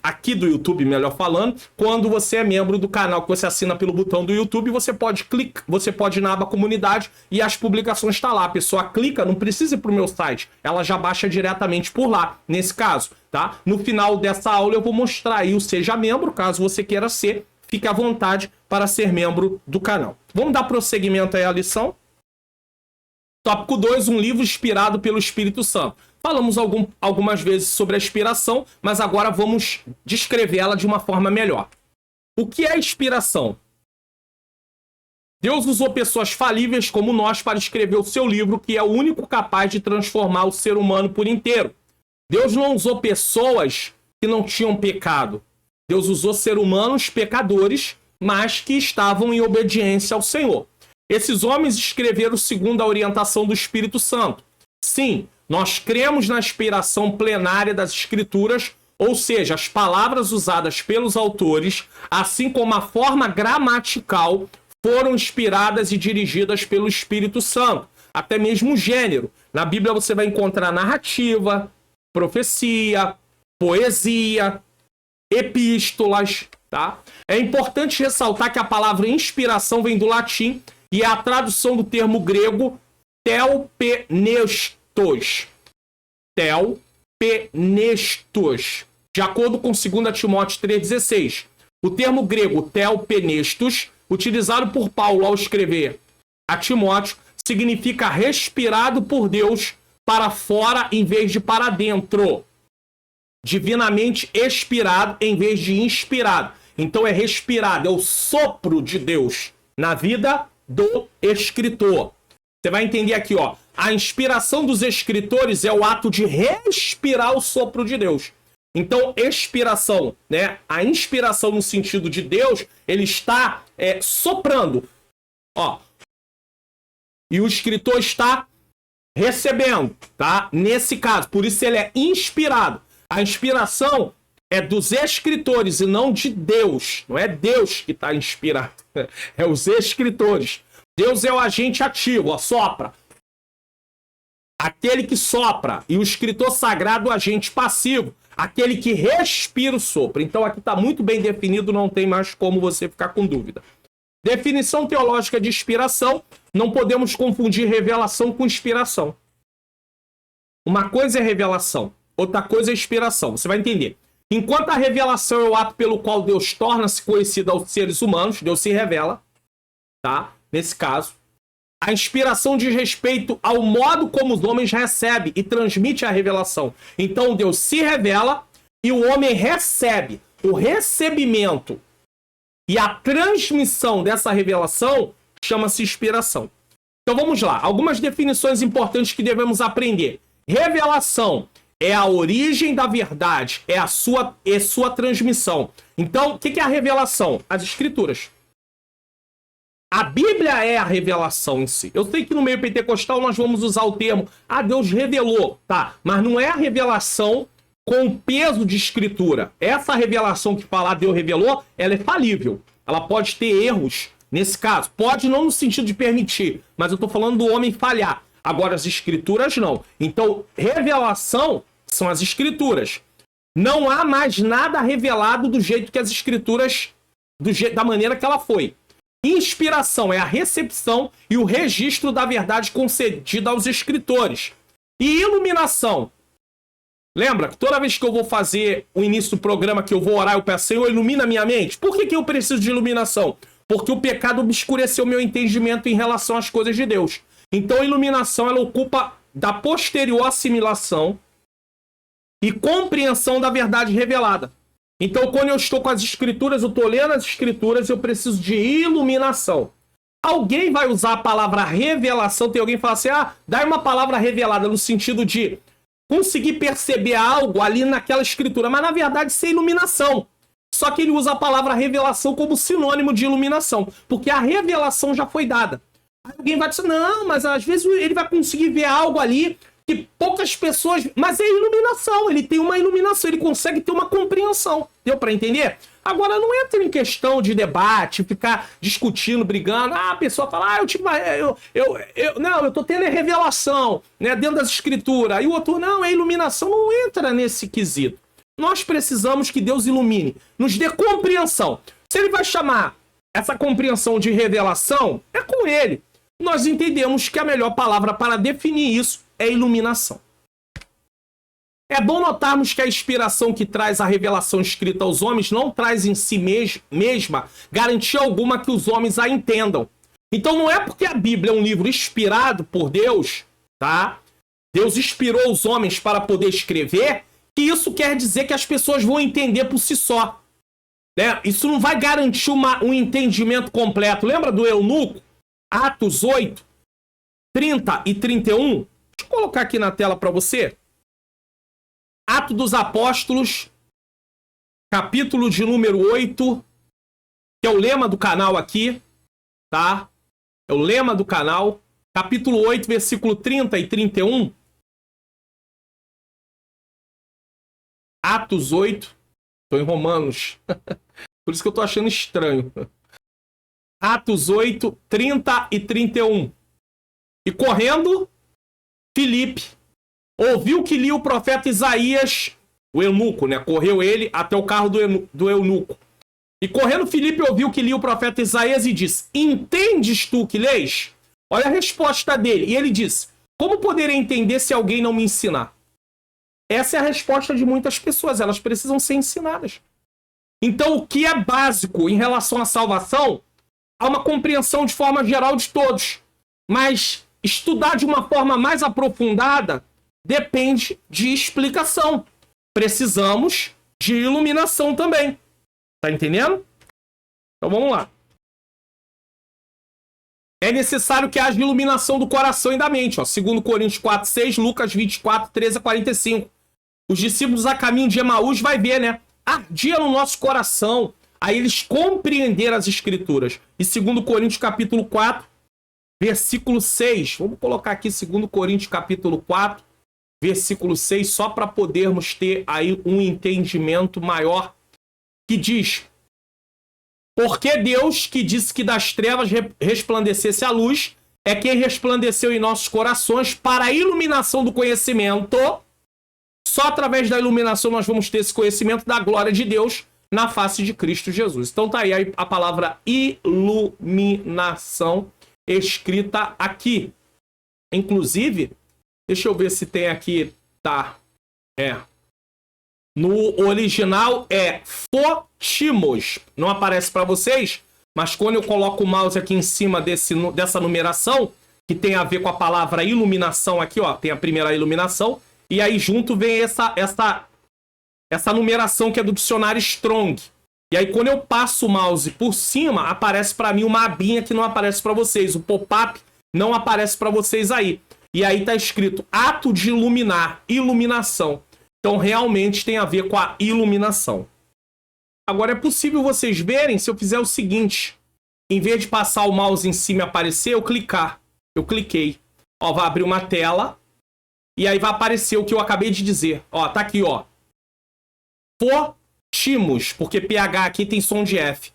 aqui do YouTube, melhor falando, quando você é membro do canal, que você assina pelo botão do YouTube, você pode clicar, você pode ir na aba comunidade e as publicações estão lá. A pessoa clica, não precisa ir para o meu site, ela já baixa diretamente por lá, nesse caso, tá? No final dessa aula eu vou mostrar aí o Seja Membro, caso você queira ser, fique à vontade para ser membro do canal. Vamos dar prosseguimento aí à lição? Tópico 2, um livro inspirado pelo Espírito Santo. Falamos algumas vezes sobre a inspiração, mas agora vamos descrevê-la de uma forma melhor. O que é inspiração? Deus usou pessoas falíveis como nós para escrever o seu livro, que é o único capaz de transformar o ser humano por inteiro. Deus não usou pessoas que não tinham pecado. Deus usou seres humanos pecadores, mas que estavam em obediência ao Senhor. Esses homens escreveram segundo a orientação do Espírito Santo. Sim, nós cremos na inspiração plenária das Escrituras, ou seja, as palavras usadas pelos autores, assim como a forma gramatical, foram inspiradas e dirigidas pelo Espírito Santo. Até mesmo o gênero. Na Bíblia você vai encontrar narrativa, profecia, poesia, epístolas, tá? É importante ressaltar que a palavra inspiração vem do latim e é a tradução do termo grego telpenestos. Telpenestos. De acordo com 2 Timóteo 3,16. O termo grego telpenestos, utilizado por Paulo ao escrever a Timóteo, significa respirado por Deus para fora em vez de para dentro. Divinamente expirado em vez de inspirado. Então é respirado, é o sopro de Deus na vida do escritor. Você vai entender aqui, ó. A inspiração dos escritores é o ato de respirar o sopro de Deus. Então, expiração, né? A inspiração no sentido de Deus, ele está soprando, ó. E o escritor está recebendo, tá? Nesse caso, por isso ele é inspirado. A inspiração é dos escritores e não de Deus. Não é Deus que está inspirado. É os escritores. Deus é o agente ativo, ó, sopra. Aquele que sopra. E o escritor sagrado, o agente passivo. Aquele que respira o sopro. Então aqui está muito bem definido, não tem mais como você ficar com dúvida. Definição teológica de inspiração. Não podemos confundir revelação com inspiração. Uma coisa é revelação, outra coisa é inspiração. Você vai entender. Enquanto a revelação é o ato pelo qual Deus torna-se conhecido aos seres humanos, Deus se revela, tá? Nesse caso, a inspiração diz respeito ao modo como os homens recebem e transmitem a revelação. Então Deus se revela e o homem recebe. O recebimento e a transmissão dessa revelação chama-se inspiração. Então vamos lá, algumas definições importantes que devemos aprender. Revelação é a origem da verdade, é sua transmissão. Então, o que é a revelação? As escrituras. A Bíblia é a revelação em si. Eu sei que no meio pentecostal nós vamos usar o termo, Deus revelou, tá? Mas não é a revelação com o peso de escritura. Essa revelação que fala Deus revelou, ela é falível. Ela pode ter erros, nesse caso. Pode não no sentido de permitir, mas eu tô falando do homem falhar. Agora, as escrituras não. Então, revelação são as escrituras. Não há mais nada revelado do jeito que as escrituras, da maneira que ela foi. Inspiração é a recepção e o registro da verdade concedida aos escritores. E iluminação. Lembra que toda vez que eu vou fazer o início do programa, que eu vou orar, eu peço, Senhor, ilumina minha mente. Por que eu preciso de iluminação? Porque o pecado obscureceu meu entendimento em relação às coisas de Deus. Então a iluminação, ela ocupa da posterior assimilação e compreensão da verdade revelada. Então, quando eu estou com as escrituras, eu estou lendo as escrituras, eu preciso de iluminação. Alguém vai usar a palavra revelação, tem alguém que fala assim, dá uma palavra revelada, no sentido de conseguir perceber algo ali naquela escritura, mas na verdade isso é iluminação. Só que ele usa a palavra revelação como sinônimo de iluminação, porque a revelação já foi dada. Aí alguém vai dizer, não, mas às vezes ele vai conseguir ver algo ali que poucas pessoas... Mas é iluminação, ele tem uma iluminação, ele consegue ter uma compreensão. Deu para entender? Agora, não entra em questão de debate, ficar discutindo, brigando. A pessoa fala, eu tô tendo a revelação, né, dentro das escrituras. Aí o outro, não, é iluminação. Não entra nesse quesito. Nós precisamos que Deus ilumine, nos dê compreensão. Se ele vai chamar essa compreensão de revelação, é com ele. Nós entendemos que a melhor palavra para definir isso é iluminação. É bom notarmos que a inspiração que traz a revelação escrita aos homens não traz em si mesma garantia alguma que os homens a entendam. Então não é porque a Bíblia é um livro inspirado por Deus, tá? Deus inspirou os homens para poder escrever, que isso quer dizer que as pessoas vão entender por si só. Né? Isso não vai garantir um entendimento completo. Lembra do eunuco? Atos 8, 30 e 31? Deixa eu colocar aqui na tela para você. Atos dos Apóstolos, capítulo de número 8, que é o lema do canal aqui, tá? É o lema do canal. Capítulo 8, versículo 30 e 31. Atos 8. Estou em Romanos. Por isso que eu estou achando estranho. Atos 8, 30 e 31. E correndo, Filipe ouviu que lia o profeta Isaías, o eunuco, né? Correu ele até o carro do eunuco. E correndo, Filipe ouviu que lia o profeta Isaías e disse, entendes tu que lês? Olha a resposta dele. E ele disse, como poderei entender se alguém não me ensinar? Essa é a resposta de muitas pessoas. Elas precisam ser ensinadas. Então, o que é básico em relação à salvação, há uma compreensão de forma geral de todos. Mas estudar de uma forma mais aprofundada depende de explicação. Precisamos de iluminação também. Tá entendendo? Então vamos lá. É necessário que haja iluminação do coração e da mente. 2 Coríntios 4, 6, Lucas 24, 13 a 45. Os discípulos a caminho de Emaús vai ver, né? Ardia no nosso coração. Aí eles compreenderam as escrituras. E 2 Coríntios capítulo 4, versículo 6. Vamos colocar aqui 2 Coríntios capítulo 4, versículo 6, só para podermos ter aí um entendimento maior, que diz, porque Deus, que disse que das trevas resplandecesse a luz, é quem resplandeceu em nossos corações para a iluminação do conhecimento. Só através da iluminação nós vamos ter esse conhecimento da glória de Deus na face de Cristo Jesus. Então tá aí a palavra iluminação escrita aqui. Inclusive, deixa eu ver se tem aqui, tá? No original é fotimos. Não aparece para vocês, mas quando eu coloco o mouse aqui em cima dessa numeração, que tem a ver com a palavra iluminação aqui, ó, tem a primeira iluminação, e aí junto vem essa numeração que é do dicionário Strong. E aí quando eu passo o mouse por cima, aparece para mim uma abinha que não aparece para vocês. O pop-up não aparece para vocês aí. E aí tá escrito ato de iluminar, iluminação. Então realmente tem a ver com a iluminação. Agora é possível vocês verem se eu fizer o seguinte. Em vez de passar o mouse em cima e aparecer, eu clicar. Eu cliquei. Ó, vai abrir uma tela. E aí vai aparecer o que eu acabei de dizer. Ó, tá aqui, ó. Fotimos, porque PH aqui tem som de F.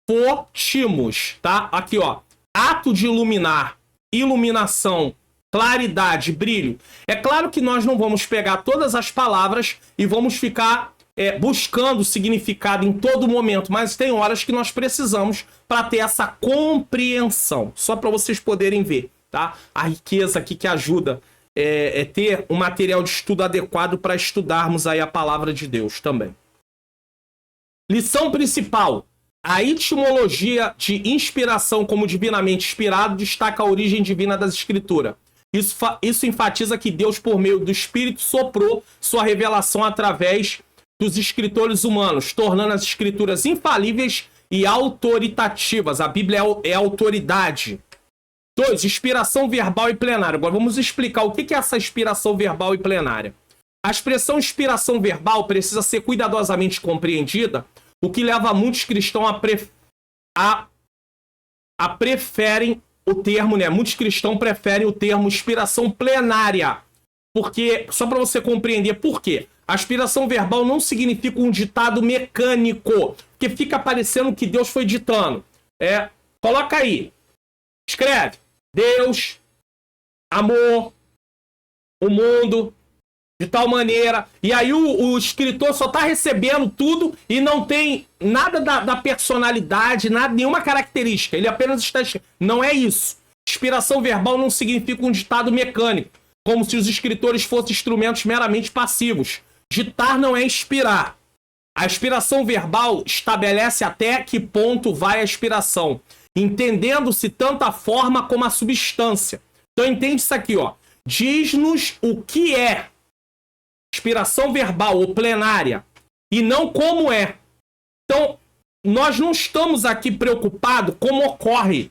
Fotimos, tá? Aqui, ó. Ato de iluminar, iluminação, claridade, brilho. É claro que nós não vamos pegar todas as palavras e vamos ficar buscando significado em todo momento, mas tem horas que nós precisamos para ter essa compreensão. Só para vocês poderem ver, tá? A riqueza aqui que ajuda ter um material de estudo adequado para estudarmos aí a palavra de Deus também. Lição principal. A etimologia de inspiração como divinamente inspirado destaca a origem divina das Escrituras. Isso enfatiza que Deus, por meio do Espírito, soprou sua revelação através dos escritores humanos, tornando as Escrituras infalíveis e autoritativas. A Bíblia é autoridade. 2. Inspiração verbal e plenária. Agora vamos explicar o que é essa inspiração verbal e plenária. A expressão inspiração verbal precisa ser cuidadosamente compreendida, o que leva muitos cristãos a preferem o termo, né? Muitos cristãos preferem o termo inspiração plenária. Porque, só para você compreender por quê. A inspiração verbal não significa um ditado mecânico, que fica parecendo que Deus foi ditando. Coloca aí. Escreve. Deus, amor, o mundo, de tal maneira. E aí o escritor só está recebendo tudo e não tem nada da personalidade, nenhuma característica. Ele apenas está escrevendo. Não é isso. Inspiração verbal não significa um ditado mecânico, como se os escritores fossem instrumentos meramente passivos. Ditar não é inspirar. A inspiração verbal estabelece até que ponto vai a inspiração, entendendo-se tanto a forma como a substância. Então entende isso aqui, ó. Diz-nos o que é inspiração verbal ou plenária e não como é. Então, nós não estamos aqui preocupados como ocorre,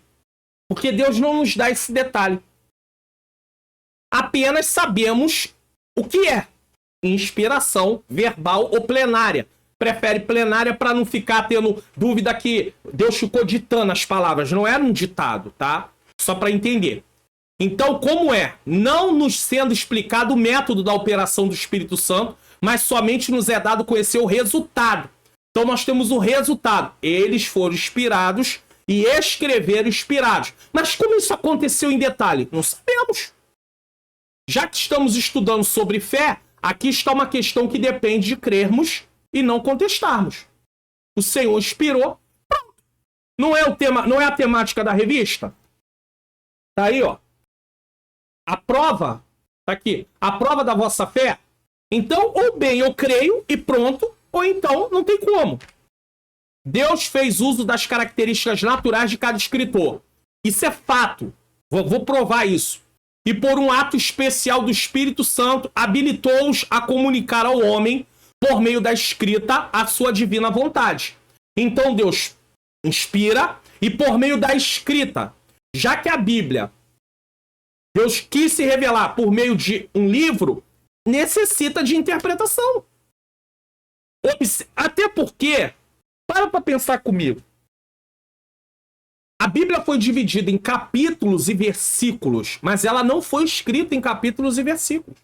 porque Deus não nos dá esse detalhe. Apenas sabemos o que é inspiração verbal ou plenária. Prefere plenária para não ficar tendo dúvida que Deus ficou ditando as palavras. Não era um ditado, tá? Só para entender. Então, como é? Não nos sendo explicado o método da operação do Espírito Santo, mas somente nos é dado conhecer o resultado. Então, nós temos o resultado. Eles foram inspirados e escreveram inspirados. Mas como isso aconteceu em detalhe? Não sabemos. Já que estamos estudando sobre fé, aqui está uma questão que depende de crermos e não contestarmos. O Senhor inspirou. Pronto. Não é o tema, não é a temática da revista? Tá aí, ó. A prova, tá aqui. A prova da vossa fé. Então, ou bem eu creio e pronto, ou então não tem como. Deus fez uso das características naturais de cada escritor. Isso é fato. Vou provar isso. E por um ato especial do Espírito Santo, habilitou-os a comunicar ao homem, por meio da escrita, a sua divina vontade. Então Deus inspira e por meio da escrita, já que a Bíblia, Deus quis se revelar por meio de um livro, necessita de interpretação. Até porque, para pensar comigo, a Bíblia foi dividida em capítulos e versículos, mas ela não foi escrita em capítulos e versículos.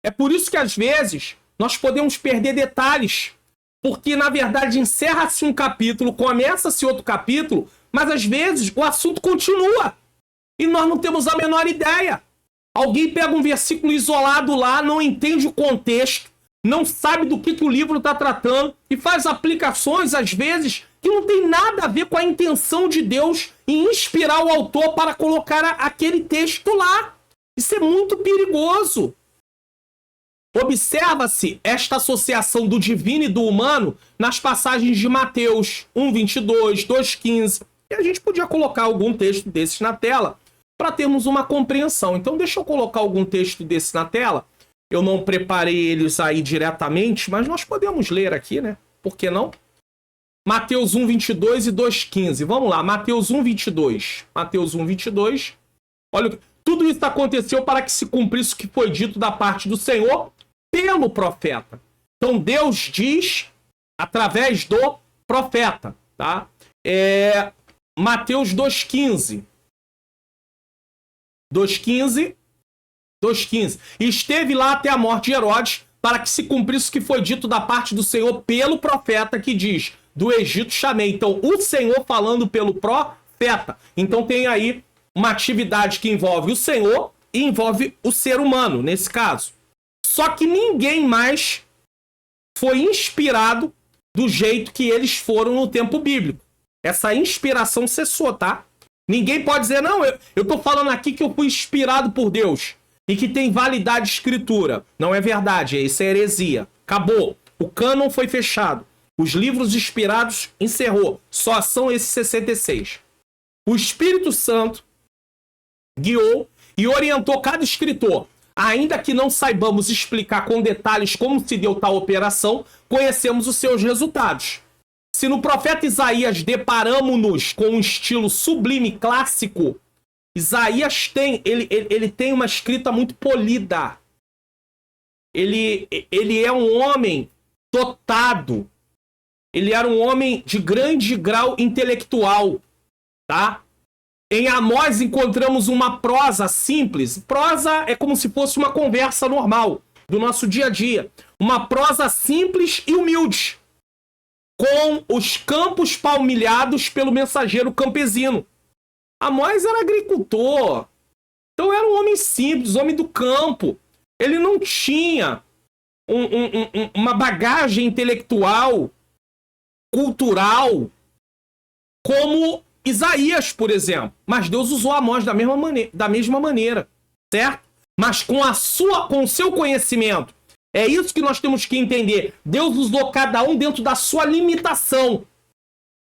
É por isso que, às vezes, nós podemos perder detalhes, porque, na verdade, encerra-se um capítulo, começa-se outro capítulo, mas, às vezes, o assunto continua. E nós não temos a menor ideia. Alguém pega um versículo isolado lá, não entende o contexto, não sabe do que o livro está tratando e faz aplicações, às vezes, que não tem nada a ver com a intenção de Deus em inspirar o autor para colocar aquele texto lá. Isso é muito perigoso. Observa-se esta associação do divino e do humano nas passagens de Mateus 1:22, 2:15. E a gente podia colocar algum texto desses na tela para termos uma compreensão. Então deixa eu colocar algum texto desse na tela. Eu não preparei eles aí diretamente, mas nós podemos ler aqui, né? Por que não? Mateus 1:22 e 2:15. Vamos lá, Mateus 1:22. Mateus 1:22. Olha, tudo isso aconteceu para que se cumprisse o que foi dito da parte do Senhor pelo profeta. Então Deus diz através do profeta, tá? Mateus 2,15. 2,15. E esteve lá até a morte de Herodes, para que se cumprisse o que foi dito da parte do Senhor pelo profeta, que diz: do Egito chamei. Então, o Senhor falando pelo profeta. Então, tem aí uma atividade que envolve o Senhor e envolve o ser humano, nesse caso. Só que ninguém mais foi inspirado do jeito que eles foram no tempo bíblico. Essa inspiração cessou, tá? Ninguém pode dizer, não, eu tô falando aqui que eu fui inspirado por Deus e que tem validade de escritura. Não é verdade, isso é heresia. Acabou. O cânon foi fechado. Os livros inspirados encerrou. Só são esses 66. O Espírito Santo guiou e orientou cada escritor. Ainda que não saibamos explicar com detalhes como se deu tal operação, conhecemos os seus resultados. Se no profeta Isaías deparamos-nos com um estilo sublime clássico, Isaías ele tem uma escrita muito polida. Ele é um homem dotado. Ele era um homem de grande grau intelectual, tá? Em Amós encontramos uma prosa simples. Prosa é como se fosse uma conversa normal do nosso dia a dia. Uma prosa simples e humilde, com os campos palmilhados pelo mensageiro campesino. Amós era agricultor, então era um homem simples, homem do campo. Ele não tinha uma bagagem intelectual, cultural, como Isaías, por exemplo. Mas Deus usou Amós da mesma maneira, certo? Mas com o seu conhecimento. É isso que nós temos que entender. Deus usou cada um dentro da sua limitação.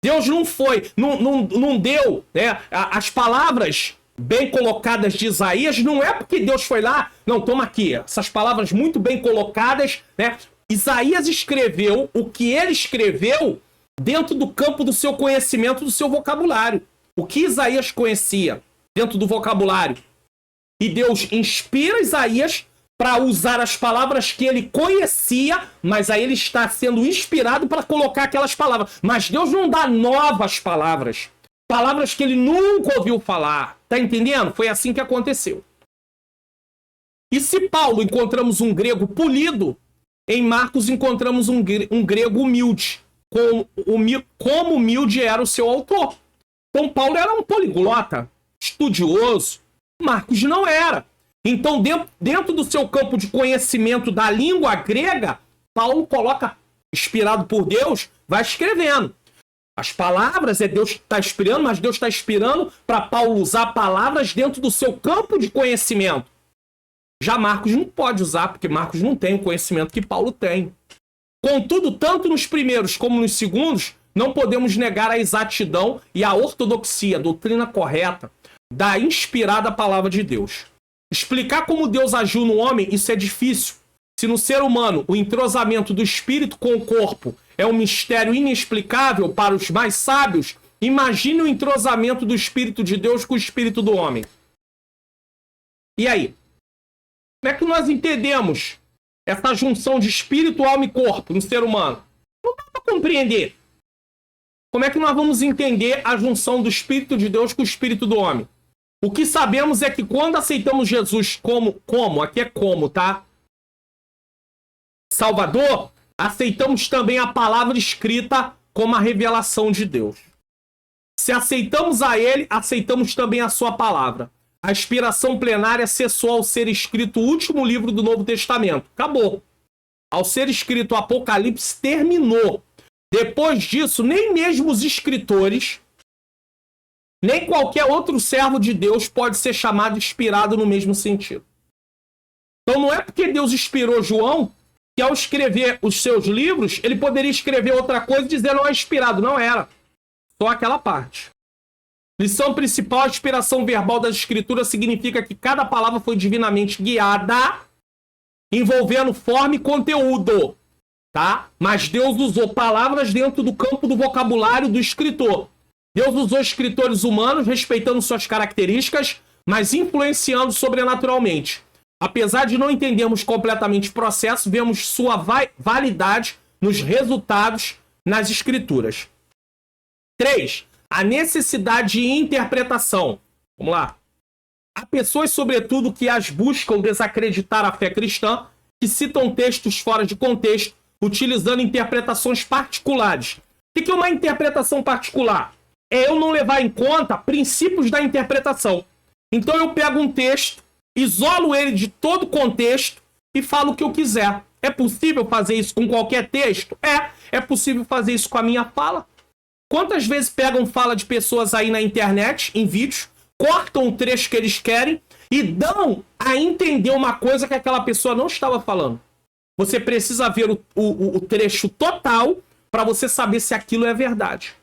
Deus não deu, né, as palavras bem colocadas de Isaías. Não é porque Deus foi lá, não, toma aqui, essas palavras muito bem colocadas, né? Isaías escreveu o que ele escreveu dentro do campo do seu conhecimento, do seu vocabulário. O que Isaías conhecia dentro do vocabulário. E Deus inspira Isaías para usar as palavras que ele conhecia, mas aí ele está sendo inspirado para colocar aquelas palavras. Mas Deus não dá novas palavras. Palavras que ele nunca ouviu falar. Tá entendendo? Foi assim que aconteceu. E se Paulo encontramos um grego polido, em Marcos encontramos um grego humilde. Como humilde era o seu autor. Então Paulo era um poliglota, estudioso. Marcos não era. Então, dentro do seu campo de conhecimento da língua grega, Paulo coloca, inspirado por Deus, vai escrevendo. As palavras, Deus que está inspirando, mas Deus está inspirando para Paulo usar palavras dentro do seu campo de conhecimento. Já Marcos não pode usar, porque Marcos não tem o conhecimento que Paulo tem. Contudo, tanto nos primeiros como nos segundos, não podemos negar a exatidão e a ortodoxia, a doutrina correta da inspirada palavra de Deus. Explicar como Deus agiu no homem, isso é difícil. Se no ser humano o entrosamento do espírito com o corpo é um mistério inexplicável para os mais sábios, imagine o entrosamento do espírito de Deus com o espírito do homem. E aí? Como é que nós entendemos essa junção de espírito, alma e corpo no ser humano? Não dá para compreender. Como é que nós vamos entender a junção do espírito de Deus com o espírito do homem? O que sabemos é que quando aceitamos Jesus aqui é como, tá? Salvador, aceitamos também a palavra escrita como a revelação de Deus. Se aceitamos a ele, aceitamos também a sua palavra. A inspiração plenária cessou ao ser escrito o último livro do Novo Testamento. Acabou. Ao ser escrito o Apocalipse, terminou. Depois disso, nem mesmo os escritores, nem qualquer outro servo de Deus pode ser chamado inspirado no mesmo sentido. Então não é porque Deus inspirou João que ao escrever os seus livros, ele poderia escrever outra coisa e dizer não é inspirado. Não era. Só aquela parte. Lição principal, a inspiração verbal das escrituras significa que cada palavra foi divinamente guiada, envolvendo forma e conteúdo. Tá? Mas Deus usou palavras dentro do campo do vocabulário do escritor. Deus usou escritores humanos, respeitando suas características, mas influenciando sobrenaturalmente. Apesar de não entendermos completamente o processo, vemos sua validade nos resultados nas escrituras. 3. A necessidade de interpretação. Vamos lá. Há pessoas, sobretudo, que as buscam desacreditar a fé cristã, que citam textos fora de contexto, utilizando interpretações particulares. O que é uma interpretação particular? É eu não levar em conta princípios da interpretação. Então eu pego um texto, isolo ele de todo o contexto e falo o que eu quiser. É possível fazer isso com qualquer texto? É possível fazer isso com a minha fala. Quantas vezes pegam fala de pessoas aí na internet, em vídeos, cortam o trecho que eles querem e dão a entender uma coisa que aquela pessoa não estava falando. Você precisa ver o trecho total para você saber se aquilo é verdade.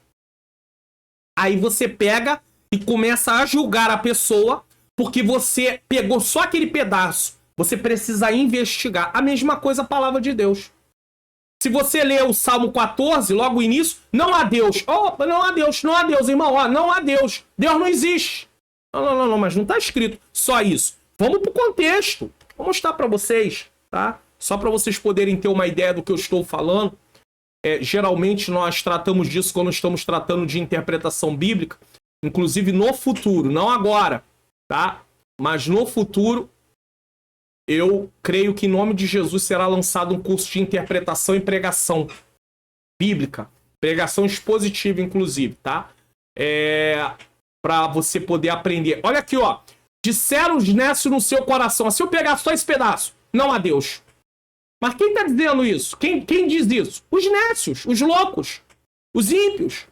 Aí você pega e começa a julgar a pessoa porque você pegou só aquele pedaço. Você precisa investigar. A mesma coisa a palavra de Deus. Se você ler o Salmo 14, logo no início, não há Deus. Oh, não há Deus, não há Deus, irmão. Oh, não há Deus. Deus não existe. Não, mas não está escrito só isso. Vamos para o contexto. Vou mostrar para vocês, tá? Só para vocês poderem ter uma ideia do que eu estou falando. Geralmente nós tratamos disso quando estamos tratando de interpretação bíblica, inclusive no futuro, não agora, tá? Mas no futuro, eu creio que em nome de Jesus será lançado um curso de interpretação e pregação bíblica, pregação expositiva, inclusive, tá? Para você poder aprender. Olha aqui, ó. Disseram os nécios no seu coração. Se eu pegar só esse pedaço, não há Deus. Mas quem está dizendo isso? Quem diz isso? Os nécios, os loucos, os ímpios.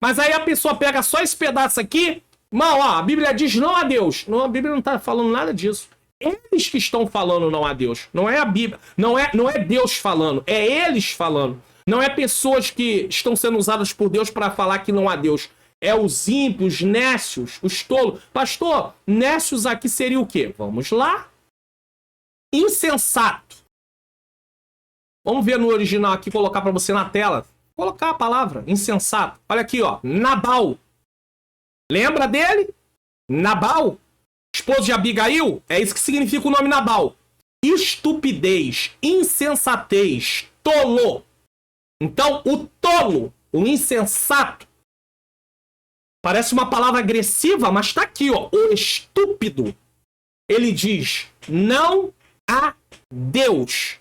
Mas aí a pessoa pega só esse pedaço aqui, irmão, ó, a Bíblia diz não há Deus. Não, a Bíblia não está falando nada disso. Eles que estão falando não há Deus. Não é a Bíblia. Não é Deus falando. É eles falando. Não é pessoas que estão sendo usadas por Deus para falar que não há Deus. É os ímpios, os nécios, os tolos. Pastor, nécios aqui seria o quê? Vamos lá. Insensato. Vamos ver no original aqui, colocar para você na tela. Colocar a palavra, insensato. Olha aqui, ó. Nabal. Lembra dele? Nabal. Esposo de Abigail. É isso que significa o nome Nabal. Estupidez, insensatez, tolo. Então, o tolo, o insensato, parece uma palavra agressiva, mas tá aqui, ó. O estúpido. Ele diz, não há Deus.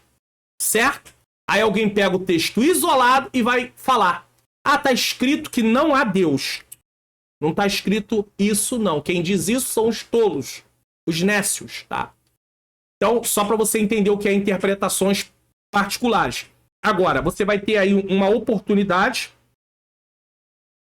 Certo? Aí alguém pega o texto isolado e vai falar. Ah, tá escrito que não há Deus. Não tá escrito isso, não. Quem diz isso são os tolos, os nécios, tá? Então, só para você entender o que é interpretações particulares. Agora, você vai ter aí uma oportunidade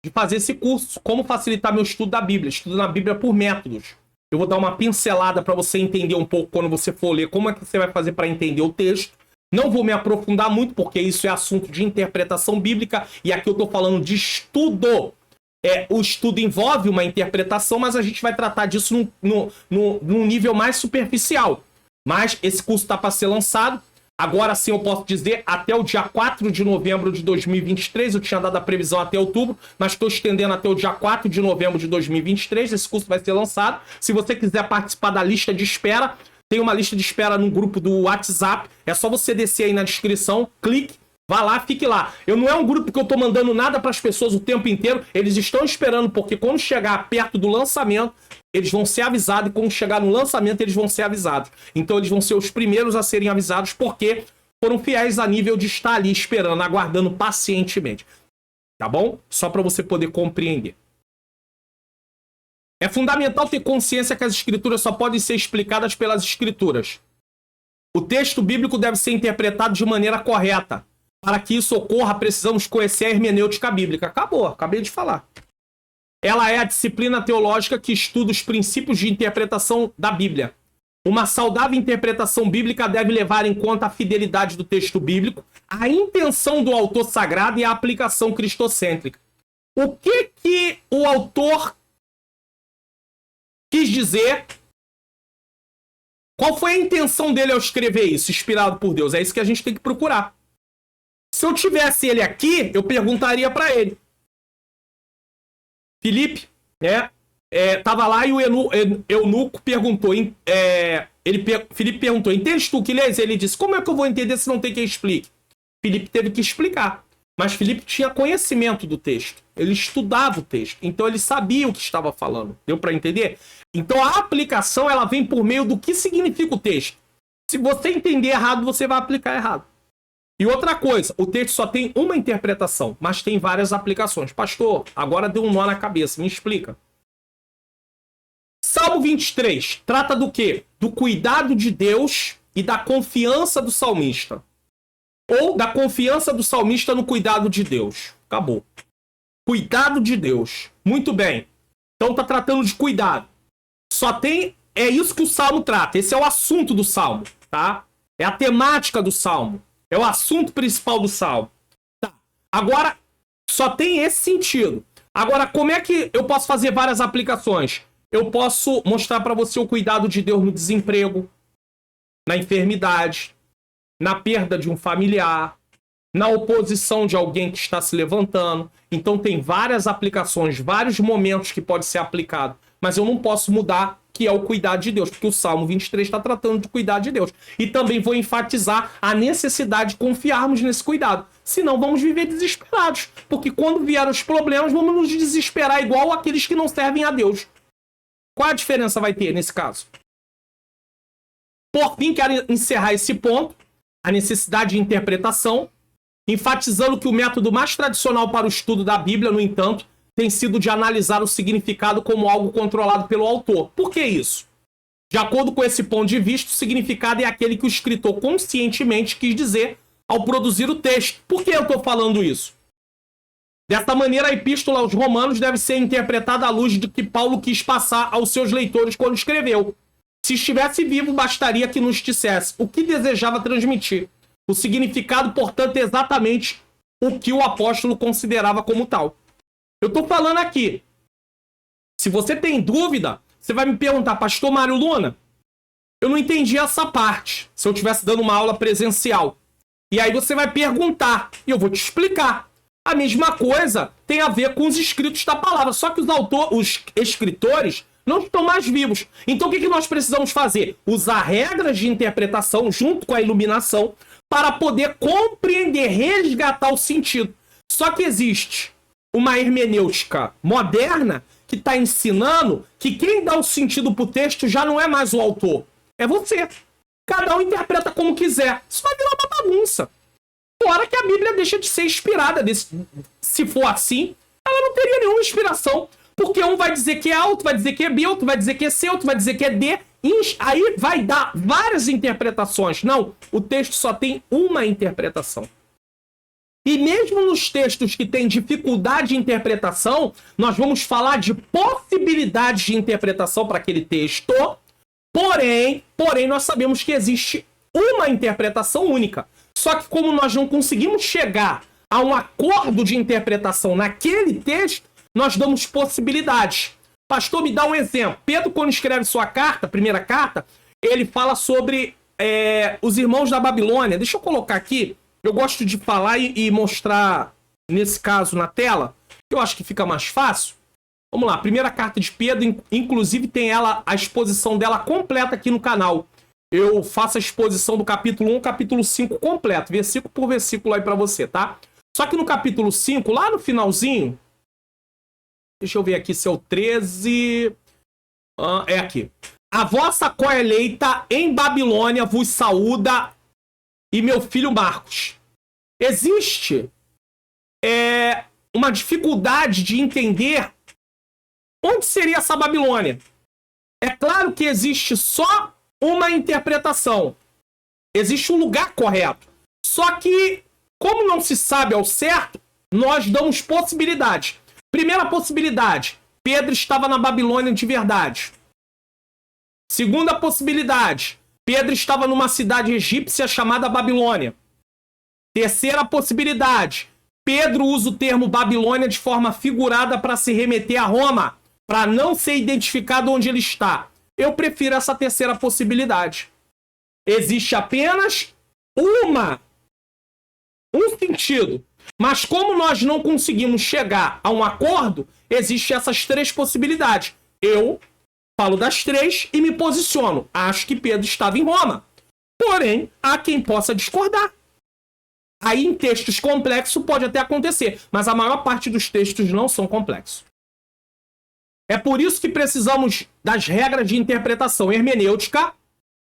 de fazer esse curso. Como facilitar meu estudo da Bíblia. Estudo na Bíblia por métodos. Eu vou dar uma pincelada para você entender um pouco quando você for ler como é que você vai fazer para entender o texto. Não vou me aprofundar muito, porque isso é assunto de interpretação bíblica, e aqui eu estou falando de estudo. O estudo envolve uma interpretação, mas a gente vai tratar disso num nível mais superficial. Mas esse curso está para ser lançado. Agora sim eu posso dizer, até o dia 4 de novembro de 2023, eu tinha dado a previsão até outubro, mas estou estendendo até o dia 4 de novembro de 2023, esse curso vai ser lançado. Se você quiser participar da lista de espera, tem uma lista de espera no grupo do WhatsApp. É só você descer aí na descrição, clique, vá lá, fique lá. Não é um grupo que eu tô mandando nada para as pessoas o tempo inteiro. Eles estão esperando, porque quando chegar perto do lançamento, eles vão ser avisados. E quando chegar no lançamento, eles vão ser avisados. Então eles vão ser os primeiros a serem avisados, porque foram fiéis a nível de estar ali esperando, aguardando pacientemente. Tá bom? Só para você poder compreender. É fundamental ter consciência que as escrituras só podem ser explicadas pelas escrituras. O texto bíblico deve ser interpretado de maneira correta. Para que isso ocorra, precisamos conhecer a hermenêutica bíblica. Acabei de falar. Ela é a disciplina teológica que estuda os princípios de interpretação da Bíblia. Uma saudável interpretação bíblica deve levar em conta a fidelidade do texto bíblico, a intenção do autor sagrado e a aplicação cristocêntrica. O que o autor quis dizer? Qual foi a intenção dele ao escrever isso, inspirado por Deus? É isso que a gente tem que procurar. Se eu tivesse ele aqui, eu perguntaria para ele. Filipe, tava lá e o eunuco perguntou. Filipe perguntou, entendes tu que lês? Ele disse, como é que eu vou entender se não tem quem explique? Filipe teve que explicar. Mas Filipe tinha conhecimento do texto. Ele estudava o texto. Então ele sabia o que estava falando. Deu para entender? Então a aplicação ela vem por meio do que significa o texto. Se você entender errado, você vai aplicar errado. E outra coisa, o texto só tem uma interpretação, mas tem várias aplicações. Pastor, agora deu um nó na cabeça. Me explica. Salmo 23 trata do quê? Do cuidado de Deus e da confiança do salmista. Ou da confiança do salmista no cuidado de Deus. Acabou. Cuidado de Deus. Muito bem. Então tá tratando de cuidado. Só tem... É isso que o Salmo trata. Esse é o assunto do Salmo, tá? É a temática do Salmo. É o assunto principal do Salmo. Tá. Agora, só tem esse sentido. Agora, como é que eu posso fazer várias aplicações? Eu posso mostrar para você o cuidado de Deus no desemprego, na enfermidade, na perda de um familiar, na oposição de alguém que está se levantando. Então tem várias aplicações, vários momentos que pode ser aplicado. Mas eu não posso mudar que é o cuidado de Deus, porque o Salmo 23 está tratando de cuidado de Deus. E também vou enfatizar a necessidade de confiarmos nesse cuidado. Senão vamos viver desesperados. Porque quando vierem os problemas, vamos nos desesperar igual aqueles que não servem a Deus. Qual a diferença vai ter nesse caso? Por fim, quero encerrar esse ponto, a necessidade de interpretação, enfatizando que o método mais tradicional para o estudo da Bíblia, no entanto, tem sido de analisar o significado como algo controlado pelo autor. Por que isso? De acordo com esse ponto de vista, o significado é aquele que o escritor conscientemente quis dizer ao produzir o texto. Por que eu estou falando isso? Desta maneira, a epístola aos Romanos deve ser interpretada à luz do que Paulo quis passar aos seus leitores quando escreveu. Se estivesse vivo, bastaria que nos dissesse o que desejava transmitir. O significado, portanto, é exatamente o que o apóstolo considerava como tal. Eu estou falando aqui. Se você tem dúvida, você vai me perguntar, pastor Mário Luna, eu não entendi essa parte. Se eu estivesse dando uma aula presencial. E aí você vai perguntar, e eu vou te explicar. A mesma coisa tem a ver com os escritos da palavra. Só que os escritores não estão mais vivos. Então o que nós precisamos fazer? Usar regras de interpretação junto com a iluminação para poder compreender, resgatar o sentido. Só que existe uma hermenêutica moderna que está ensinando que quem dá o sentido para o texto já não é mais o autor. É você. Cada um interpreta como quiser. Isso vai virar uma bagunça. Fora que a Bíblia deixa de ser inspirada. Se for assim, ela não teria nenhuma inspiração. Porque um vai dizer que é A, outro vai dizer que é B, outro vai dizer que é C, outro vai dizer que é D. Aí vai dar várias interpretações. Não, o texto só tem uma interpretação. E mesmo nos textos que têm dificuldade de interpretação, nós vamos falar de possibilidades de interpretação para aquele texto. Porém, nós sabemos que existe uma interpretação única. Só que como nós não conseguimos chegar a um acordo de interpretação naquele texto, nós damos possibilidades. Pastor, me dá um exemplo. Pedro, quando escreve sua carta, primeira carta, ele fala sobre os irmãos da Babilônia. Deixa eu colocar aqui. Eu gosto de falar e mostrar, nesse caso, na tela. Eu acho que fica mais fácil. Vamos lá. Primeira carta de Pedro, inclusive tem a exposição dela completa aqui no canal. Eu faço a exposição do capítulo 1 ao capítulo 5 completo. Versículo por versículo aí pra você, tá? Só que no capítulo 5, lá no finalzinho... Deixa eu ver aqui se é o 13... é aqui. A vossa coeleita em Babilônia vos saúda e meu filho Marcos. Existe uma dificuldade de entender onde seria essa Babilônia. É claro que existe só uma interpretação. Existe um lugar correto. Só que, como não se sabe ao certo, nós damos possibilidades. Primeira possibilidade, Pedro estava na Babilônia de verdade. Segunda possibilidade, Pedro estava numa cidade egípcia chamada Babilônia. Terceira possibilidade, Pedro usa o termo Babilônia de forma figurada para se remeter a Roma, para não ser identificado onde ele está. Eu prefiro essa terceira possibilidade. Existe apenas um sentido. Mas como nós não conseguimos chegar a um acordo, existem essas três possibilidades. Eu falo das três e me posiciono. Acho que Pedro estava em Roma. Porém, há quem possa discordar. Aí em textos complexos pode até acontecer, mas a maior parte dos textos não são complexos. É por isso que precisamos das regras de interpretação hermenêutica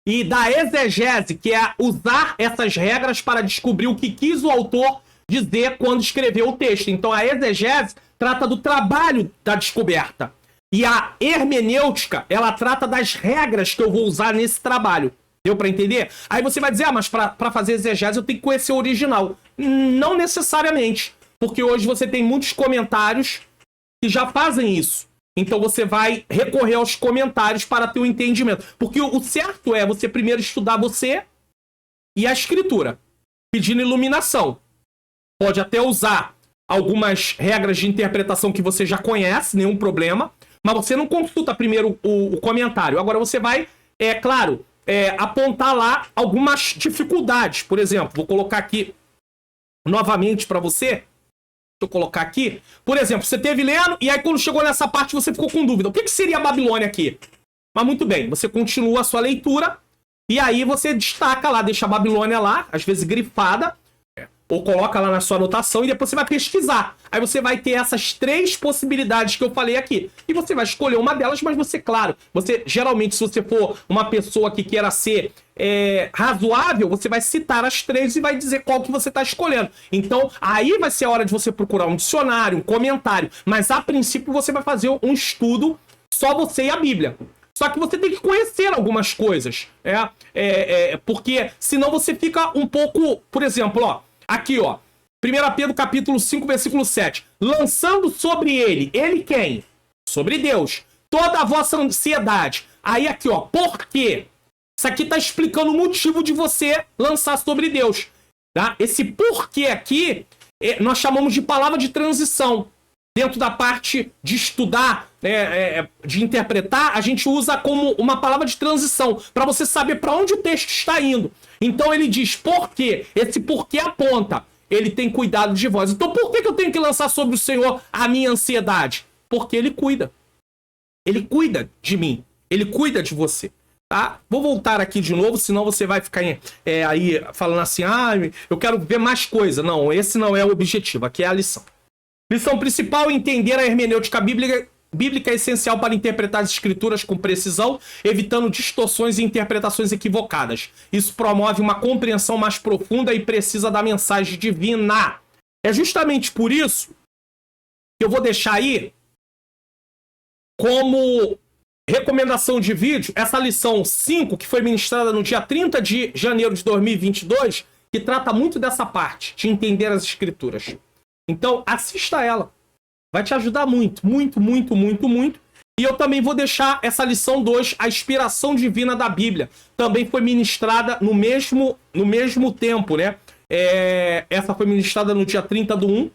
e da exegese, que é usar essas regras para descobrir o que quis o autor dizer quando escreveu o texto. Então a exegese trata do trabalho da descoberta. E a hermenêutica, ela trata das regras que eu vou usar nesse trabalho. Deu para entender? Aí você vai dizer, mas para fazer exegese eu tenho que conhecer o original. Não necessariamente, porque hoje você tem muitos comentários que já fazem isso. Então você vai recorrer aos comentários para ter o entendimento. Porque o certo é você primeiro estudar você e a escritura, pedindo iluminação. Pode até usar algumas regras de interpretação que você já conhece, nenhum problema, mas você não consulta primeiro o comentário. Agora você vai, claro, apontar lá algumas dificuldades. Por exemplo, vou colocar aqui novamente para você. Deixa eu colocar aqui. Por exemplo, você esteve lendo e aí quando chegou nessa parte você ficou com dúvida. O que seria a Babilônia aqui? Mas muito bem, você continua a sua leitura e aí você destaca lá, deixa a Babilônia lá, às vezes grifada, ou coloca lá na sua anotação e depois você vai pesquisar. Aí você vai ter essas 3 possibilidades que eu falei aqui. E você vai escolher uma delas, mas você, claro, geralmente, se você for uma pessoa que queira ser razoável, você vai citar as 3 e vai dizer qual que você está escolhendo. Então, aí vai ser a hora de você procurar um dicionário, um comentário. Mas, a princípio, você vai fazer um estudo só você e a Bíblia. Só que você tem que conhecer algumas coisas. Porque senão você fica um pouco... Por exemplo, ó. Aqui, ó. 1 Pedro capítulo 5, versículo 7. Lançando sobre ele. Ele quem? Sobre Deus. Toda a vossa ansiedade. Aí aqui, ó. Por quê? Isso aqui tá explicando o motivo de você lançar sobre Deus. Tá? Esse porquê aqui, nós chamamos de palavra de transição. Dentro da parte de estudar, de interpretar, a gente usa como uma palavra de transição, para você saber para onde o texto está indo. Então ele diz, por quê? Esse porquê aponta. Ele tem cuidado de vós. Então por que eu tenho que lançar sobre o Senhor a minha ansiedade? Porque ele cuida. Ele cuida de mim. Ele cuida de você. Tá? Vou voltar aqui de novo, senão você vai ficar aí falando assim, eu quero ver mais coisa. Não, esse não é o objetivo. Aqui é a lição. Lição principal, entender a hermenêutica bíblica é essencial para interpretar as escrituras com precisão, evitando distorções e interpretações equivocadas. Isso promove uma compreensão mais profunda e precisa da mensagem divina. É justamente por isso que eu vou deixar aí como recomendação de vídeo essa lição 5, que foi ministrada no dia 30 de janeiro de 2022, que trata muito dessa parte, de entender as escrituras. Então, assista ela. Vai te ajudar muito, muito, muito, muito, muito. E eu também vou deixar essa lição 2, a inspiração divina da Bíblia. Também foi ministrada no mesmo tempo, né? Essa foi ministrada no dia 30 do 1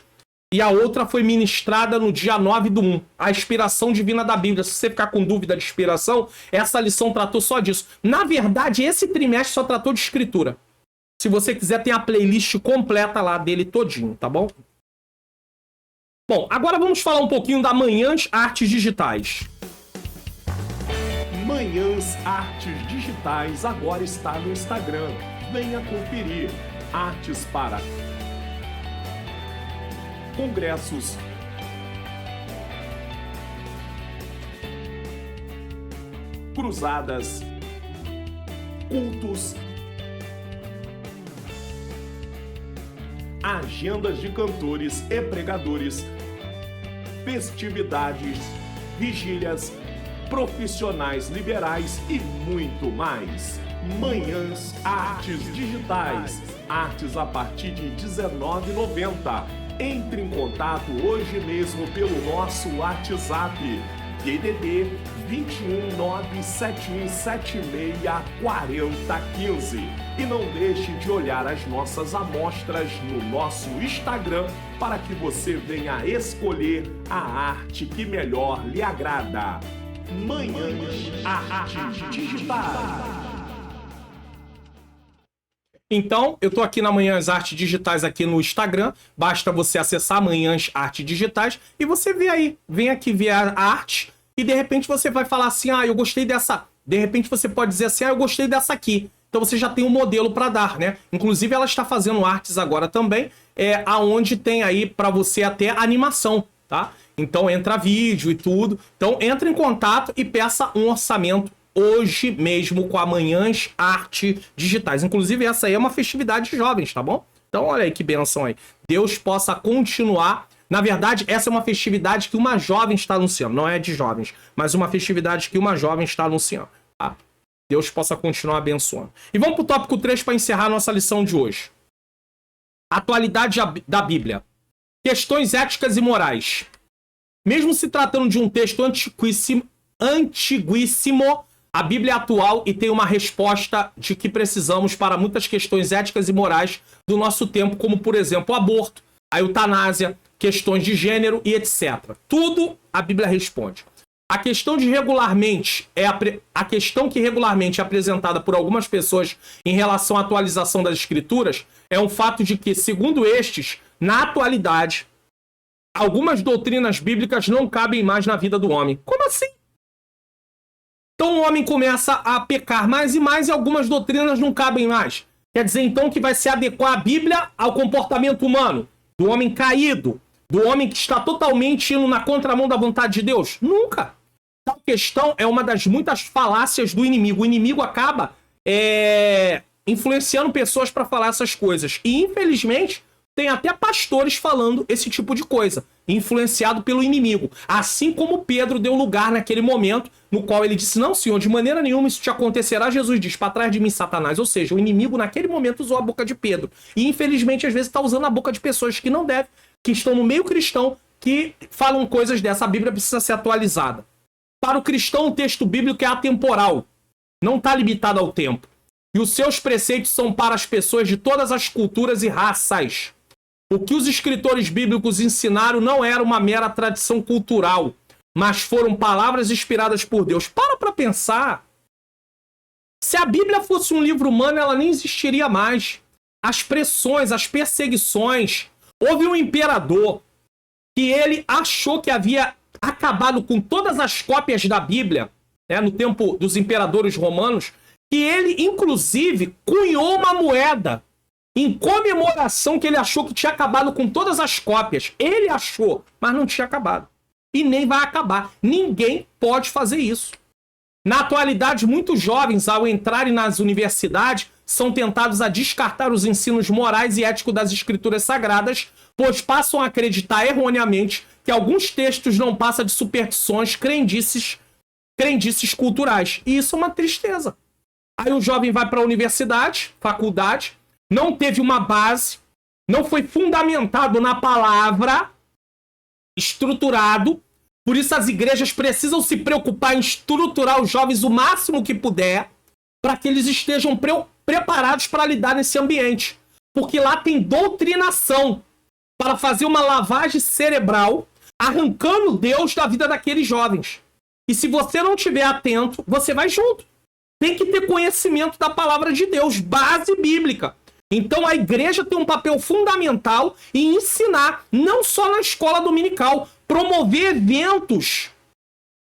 e a outra foi ministrada no dia 9 do 1. A inspiração divina da Bíblia. Se você ficar com dúvida de inspiração, essa lição tratou só disso. Na verdade, esse trimestre só tratou de escritura. Se você quiser, tem a playlist completa lá dele todinho, tá bom? Bom, agora vamos falar um pouquinho da Manhãs Artes Digitais. Manhãs Artes Digitais agora está no Instagram. Venha conferir. Artes para congressos, cruzadas, cultos, agendas de cantores e pregadores, festividades, vigílias, profissionais liberais e muito mais. Manhãs Artes Digitais. Artes a partir de R$19,90. Entre em contato hoje mesmo pelo nosso WhatsApp. DDD 21 97176 4015. E não deixe de olhar as nossas amostras no nosso Instagram para que você venha escolher a arte que melhor lhe agrada. Manhãs Artes Digitais. Então, eu tô aqui na Manhãs Artes Digitais aqui no Instagram. Basta você acessar Manhãs Artes Digitais e você vê aí. Vem aqui ver a arte e de repente você vai falar assim, eu gostei dessa. De repente você pode dizer assim, eu gostei dessa aqui. então você já tem um modelo para dar, né? Inclusive ela está fazendo artes agora também, aonde tem aí para você até animação, tá? Então entra vídeo e tudo. Então entra em contato e peça um orçamento hoje mesmo com a Manhãs Arte Digitais. Inclusive essa aí é uma festividade de jovens, tá bom? Então olha aí que bênção aí. Deus possa continuar. Na verdade, essa é uma festividade que uma jovem está anunciando. Não é de jovens, mas uma festividade que uma jovem está anunciando, tá? Deus possa continuar abençoando. E vamos para o tópico 3 para encerrar a nossa lição de hoje. Atualidade da Bíblia. Questões éticas e morais. Mesmo se tratando de um texto antiguíssimo, a Bíblia é atual e tem uma resposta de que precisamos para muitas questões éticas e morais do nosso tempo, como, por exemplo, o aborto, a eutanásia, questões de gênero e etc. Tudo a Bíblia responde. A questão que regularmente é apresentada por algumas pessoas em relação à atualização das escrituras é um fato de que, segundo estes, na atualidade, algumas doutrinas bíblicas não cabem mais na vida do homem. Como assim? Então o homem começa a pecar mais e mais e algumas doutrinas não cabem mais. Quer dizer, então, que vai se adequar a Bíblia ao comportamento humano, do homem caído, do homem que está totalmente indo na contramão da vontade de Deus? Nunca. Tal questão é uma das muitas falácias do inimigo. O inimigo acaba influenciando pessoas para falar essas coisas. E, infelizmente, tem até pastores falando esse tipo de coisa, influenciado pelo inimigo. Assim como Pedro deu lugar naquele momento, no qual ele disse, não, Senhor, de maneira nenhuma isso te acontecerá. Jesus diz, para trás de mim, Satanás. Ou seja, o inimigo naquele momento usou a boca de Pedro. E, infelizmente, às vezes está usando a boca de pessoas que não devem, que estão no meio cristão, que falam coisas dessa. A Bíblia precisa ser atualizada. Para o cristão, o texto bíblico é atemporal. Não está limitado ao tempo. E os seus preceitos são para as pessoas de todas as culturas e raças. O que os escritores bíblicos ensinaram não era uma mera tradição cultural, mas foram palavras inspiradas por Deus. Para pensar. Se a Bíblia fosse um livro humano, ela nem existiria mais. As pressões, as perseguições. Houve um imperador que ele achou que havia acabado com todas as cópias da Bíblia, né, no tempo dos imperadores romanos, que ele, inclusive, cunhou uma moeda em comemoração que ele achou que tinha acabado com todas as cópias. Ele achou, mas não tinha acabado. E nem vai acabar. Ninguém pode fazer isso. Na atualidade, muitos jovens, ao entrarem nas universidades, são tentados a descartar os ensinos morais e éticos das escrituras sagradas, pois passam a acreditar erroneamente que alguns textos não passam de superstições, crendices culturais. E isso é uma tristeza. Aí o jovem vai para a universidade, faculdade, não teve uma base, não foi fundamentado na palavra, estruturado. Por isso as igrejas precisam se preocupar em estruturar os jovens o máximo que puder, para que eles estejam preparados para lidar nesse ambiente. Porque lá tem doutrinação para fazer uma lavagem cerebral, arrancando Deus da vida daqueles jovens. E se você não estiver atento, você vai junto. Tem que ter conhecimento da palavra de Deus, base bíblica. Então a igreja tem um papel fundamental em ensinar, não só na escola dominical, promover eventos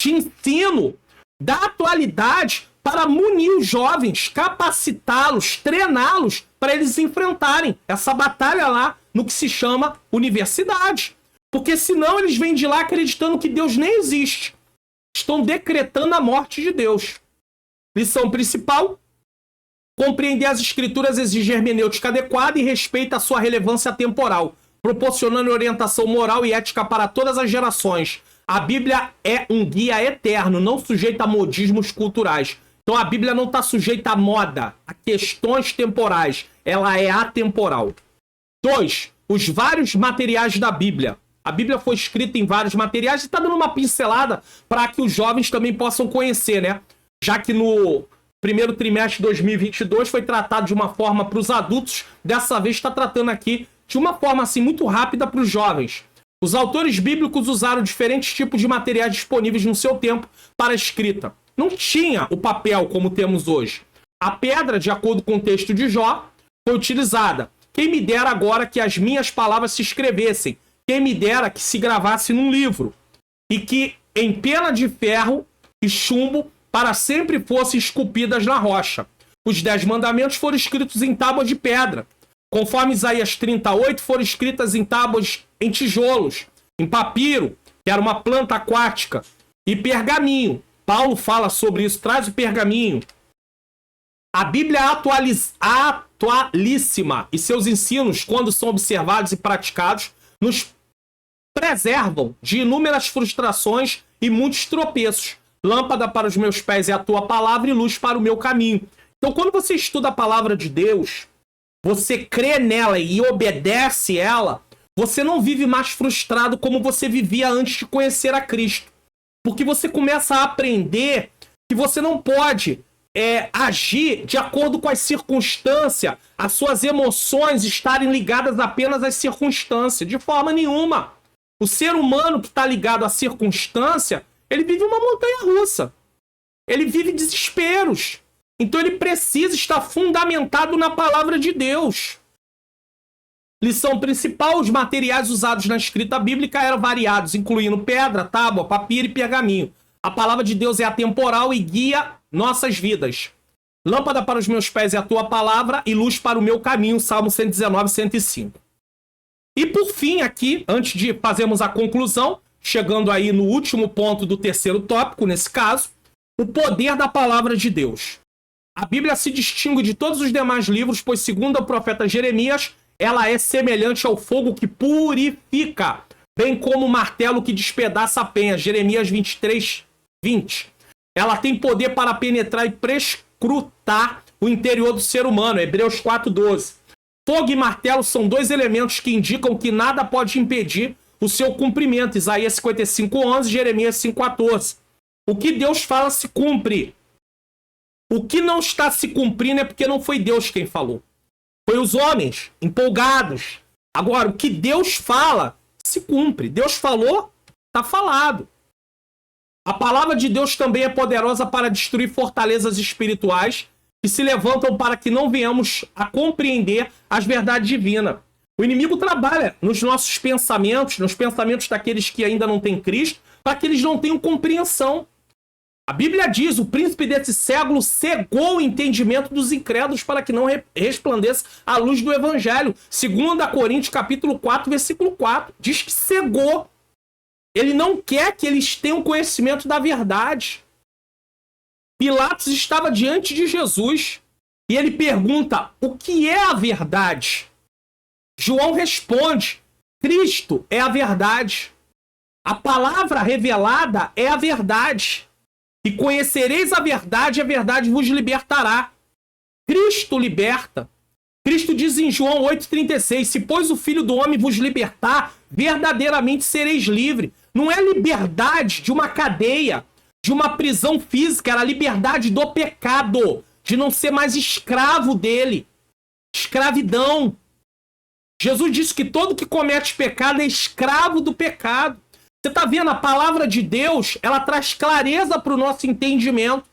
de ensino da atualidade para munir os jovens, capacitá-los, treiná-los para eles enfrentarem essa batalha lá no que se chama universidade. Porque senão eles vêm de lá acreditando que Deus nem existe. Estão decretando a morte de Deus. Lição principal: compreender as escrituras exige hermenêutica adequada e respeita a sua relevância temporal, proporcionando orientação moral e ética para todas as gerações. A Bíblia é um guia eterno, não sujeita a modismos culturais. Então a Bíblia não está sujeita à moda, a questões temporais. Ela é atemporal. 2. Os vários materiais da Bíblia. A Bíblia foi escrita em vários materiais e está dando uma pincelada para que os jovens também possam conhecer, né? Já que no primeiro trimestre de 2022 foi tratado de uma forma para os adultos, dessa vez está tratando aqui de uma forma assim muito rápida para os jovens. Os autores bíblicos usaram diferentes tipos de materiais disponíveis no seu tempo para a escrita. Não tinha o papel como temos hoje. A pedra, de acordo com o texto de Jó, foi utilizada. Quem me dera agora que as minhas palavras se escrevessem. Quem me dera que se gravasse num livro. E que em pena de ferro e chumbo para sempre fossem esculpidas na rocha. Os 10 mandamentos foram escritos em tábuas de pedra. Conforme Isaías 38, foram escritas em tábuas em tijolos, em papiro, que era uma planta aquática, e pergaminho. Paulo fala sobre isso, traz o pergaminho. A Bíblia atualíssima e seus ensinos, quando são observados e praticados, nos preservam de inúmeras frustrações e muitos tropeços. Lâmpada para os meus pés é a tua palavra e luz para o meu caminho. Então, quando você estuda a palavra de Deus, você crê nela e obedece ela, você não vive mais frustrado como você vivia antes de conhecer a Cristo. Porque você começa a aprender que você não pode agir de acordo com as circunstâncias, as suas emoções estarem ligadas apenas às circunstâncias, de forma nenhuma. O ser humano que está ligado à circunstância, ele vive uma montanha-russa. Ele vive desesperos. Então ele precisa estar fundamentado na palavra de Deus. Lição principal: os materiais usados na escrita bíblica eram variados, incluindo pedra, tábua, papiro e pergaminho. A palavra de Deus é atemporal e guia nossas vidas. Lâmpada para os meus pés é a tua palavra e luz para o meu caminho. Salmo 119, 105. E por fim aqui, antes de fazermos a conclusão, chegando aí no último ponto do terceiro tópico, nesse caso, o poder da palavra de Deus. A Bíblia se distingue de todos os demais livros, pois, segundo o profeta Jeremias, ela é semelhante ao fogo que purifica, bem como o martelo que despedaça a penha. Jeremias 23, 20. Ela tem poder para penetrar e prescrutar o interior do ser humano. Hebreus 4, 12. Fogo e martelo são dois elementos que indicam que nada pode impedir o seu cumprimento. Isaías 55, 11, Jeremias 5, 14. O que Deus fala se cumpre. O que não está se cumprindo é porque não foi Deus quem falou. Foi os homens, empolgados. Agora, o que Deus fala, se cumpre. Deus falou, está falado. A palavra de Deus também é poderosa para destruir fortalezas espirituais que se levantam para que não venhamos a compreender as verdades divinas. O inimigo trabalha nos nossos pensamentos, nos pensamentos daqueles que ainda não têm Cristo, para que eles não tenham compreensão. A Bíblia diz: o príncipe desse século cegou o entendimento dos incrédulos para que não resplandeça a luz do evangelho. 2 Coríntios capítulo 4, versículo 4. Diz que cegou. Ele não quer que eles tenham conhecimento da verdade. Pilatos estava diante de Jesus e ele pergunta: o que é a verdade? João responde: Cristo é a verdade. A palavra revelada é a verdade. E conhecereis a verdade vos libertará. Cristo liberta. Cristo diz em João 8,36: se, pois, o Filho do Homem vos libertar, verdadeiramente sereis livres. Não é liberdade de uma cadeia, de uma prisão física, era a liberdade do pecado, de não ser mais escravo dele. Escravidão. Jesus disse que todo que comete pecado é escravo do pecado. Você está vendo? A palavra de Deus, ela traz clareza para o nosso entendimento.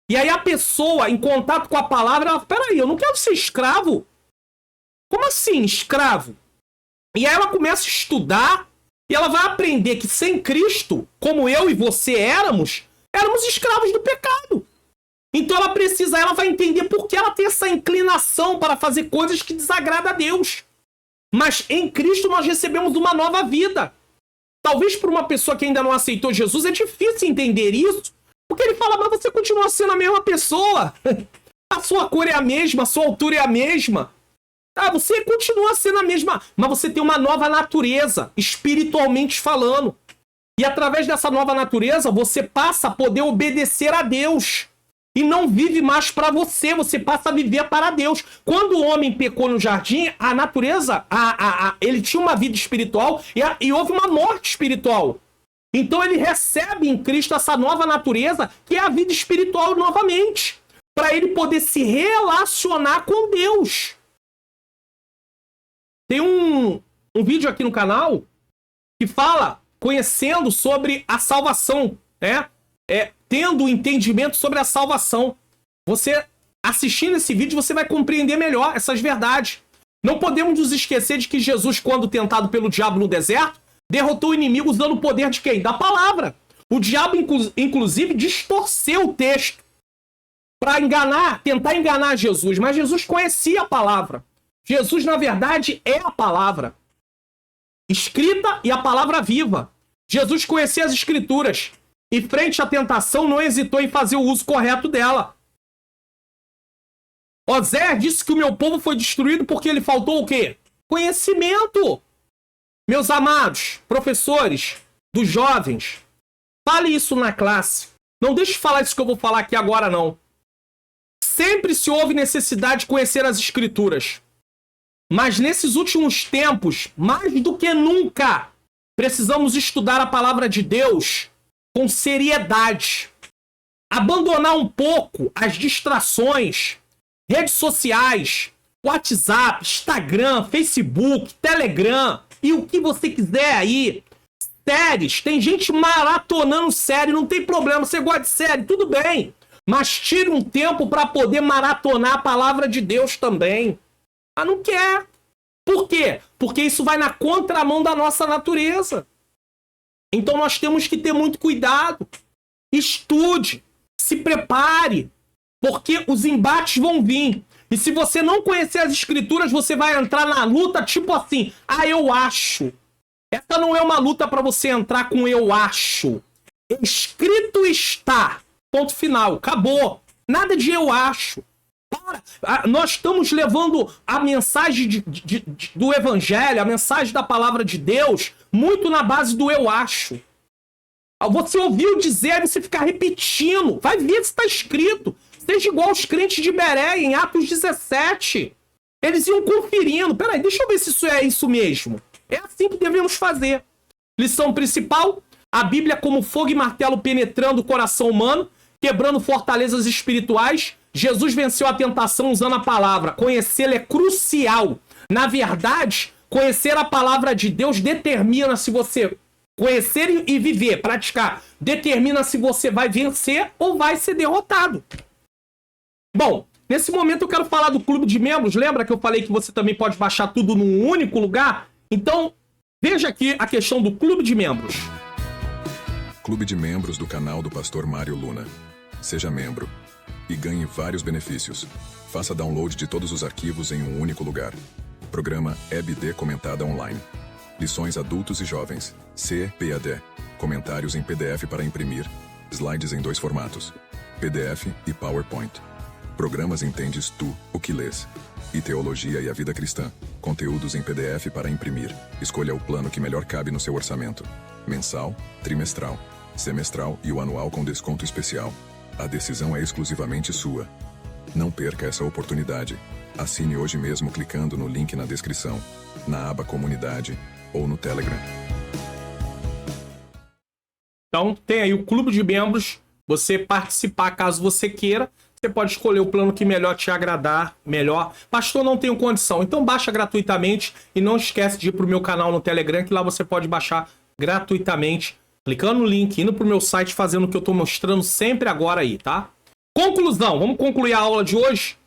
E aí a pessoa, em contato com a palavra, ela: peraí, eu não quero ser escravo. Como assim, escravo? E aí ela começa a estudar e ela vai aprender que sem Cristo, como eu e você éramos escravos do pecado. Então ela vai entender por que ela tem essa inclinação para fazer coisas que desagradam a Deus. Mas em Cristo nós recebemos uma nova vida. Talvez para uma pessoa que ainda não aceitou Jesus é difícil entender isso, porque ele fala: mas você continua sendo a mesma pessoa. A sua cor é a mesma, a sua altura é a mesma. Você continua sendo a mesma, mas você tem uma nova natureza, espiritualmente falando. E através dessa nova natureza, você passa a poder obedecer a Deus. E não vive mais para você, você passa a viver para Deus. Quando o homem pecou no jardim, a natureza, ele tinha uma vida espiritual e houve uma morte espiritual. Então ele recebe em Cristo essa nova natureza, que é a vida espiritual novamente, para ele poder se relacionar com Deus. Tem um vídeo aqui no canal que fala, conhecendo sobre a salvação, né? Tendo o entendimento sobre a salvação. Você, assistindo esse vídeo, você vai compreender melhor essas verdades. Não podemos nos esquecer de que Jesus, quando tentado pelo diabo no deserto, derrotou o inimigo usando o poder de quem? Da palavra. O diabo, inclusive, distorceu o texto. para enganar, tentar enganar Jesus. Mas Jesus conhecia a palavra. Jesus, na verdade, é a palavra escrita e a palavra viva. Jesus conhecia as escrituras e, frente à tentação, não hesitou em fazer o uso correto dela. Oséias disse que o meu povo foi destruído porque ele faltou o quê? Conhecimento. Meus amados professores dos jovens, fale isso na classe. Não deixe de falar isso que eu vou falar aqui agora, não. Sempre se houve necessidade de conhecer as escrituras. Mas nesses últimos tempos, mais do que nunca, precisamos estudar a palavra de Deus com seriedade. Abandonar um pouco as distrações, redes sociais, WhatsApp, Instagram, Facebook, Telegram e o que você quiser aí. Séries, tem gente maratonando série, não tem problema, você gosta de série, tudo bem. Mas tire um tempo para poder maratonar a palavra de Deus também. Ah, não quer. Por quê? Porque isso vai na contramão da nossa natureza. Então nós temos que ter muito cuidado. Estude, se prepare, porque os embates vão vir. E se você não conhecer as escrituras, você vai entrar na luta tipo assim, eu acho. Essa não é uma luta para você entrar com eu acho. Escrito está. Ponto final. Acabou. Nada de eu acho. Nós estamos levando a mensagem do evangelho, a mensagem da palavra de Deus, muito na base do eu acho. Você ouviu dizer e você ficar repetindo. Vai ver se está escrito. Seja igual os crentes de Beré, em Atos 17. Eles iam conferindo. Peraí, deixa eu ver se isso é isso mesmo. É assim que devemos fazer. Lição principal: a Bíblia como fogo e martelo penetrando o coração humano, quebrando fortalezas espirituais. Jesus venceu a tentação usando a palavra. Conhecê-la é crucial. Na verdade, conhecer a palavra de Deus determina se você... Conhecer e viver, praticar, determina se você vai vencer ou vai ser derrotado. Bom, nesse momento eu quero falar do clube de membros. Lembra que eu falei que você também pode baixar tudo num único lugar? Então, veja aqui a questão do clube de membros. Clube de membros do canal do Pastor Mário Luna. Seja membro e ganhe vários benefícios. Faça download de todos os arquivos em um único lugar. Programa EBD comentada online. Lições adultos e jovens. CPAD. Comentários em PDF para imprimir. Slides em 2 formatos. PDF e PowerPoint. Programas Entendes Tu, o que lês. E Teologia e a Vida Cristã. Conteúdos em PDF para imprimir. Escolha o plano que melhor cabe no seu orçamento. Mensal, trimestral, semestral e o anual com desconto especial. A decisão é exclusivamente sua. Não perca essa oportunidade. Assine hoje mesmo clicando no link na descrição, na aba Comunidade ou no Telegram. Então, tem aí o clube de membros. Você participar caso você queira. Você pode escolher o plano que melhor te agradar, melhor. Pastor, não tenho condição. Então baixa gratuitamente e não esquece de ir pro meu canal no Telegram, que lá você pode baixar gratuitamente, clicando no link, indo pro meu site, fazendo o que eu tô mostrando sempre agora aí, tá? Conclusão, vamos concluir a aula de hoje.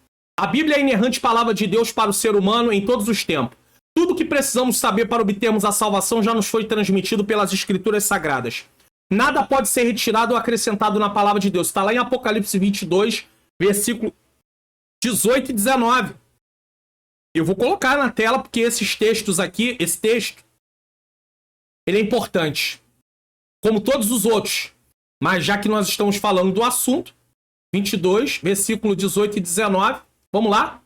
A Bíblia é a inerrante palavra de Deus para o ser humano em todos os tempos. Tudo que precisamos saber para obtermos a salvação já nos foi transmitido pelas Escrituras Sagradas. Nada pode ser retirado ou acrescentado na palavra de Deus. Está lá em Apocalipse 22, versículo 18 e 19. Eu vou colocar na tela porque esses textos aqui, esse texto, ele é importante, como todos os outros. Mas já que nós estamos falando do assunto, 22, versículo 18 e 19, vamos lá?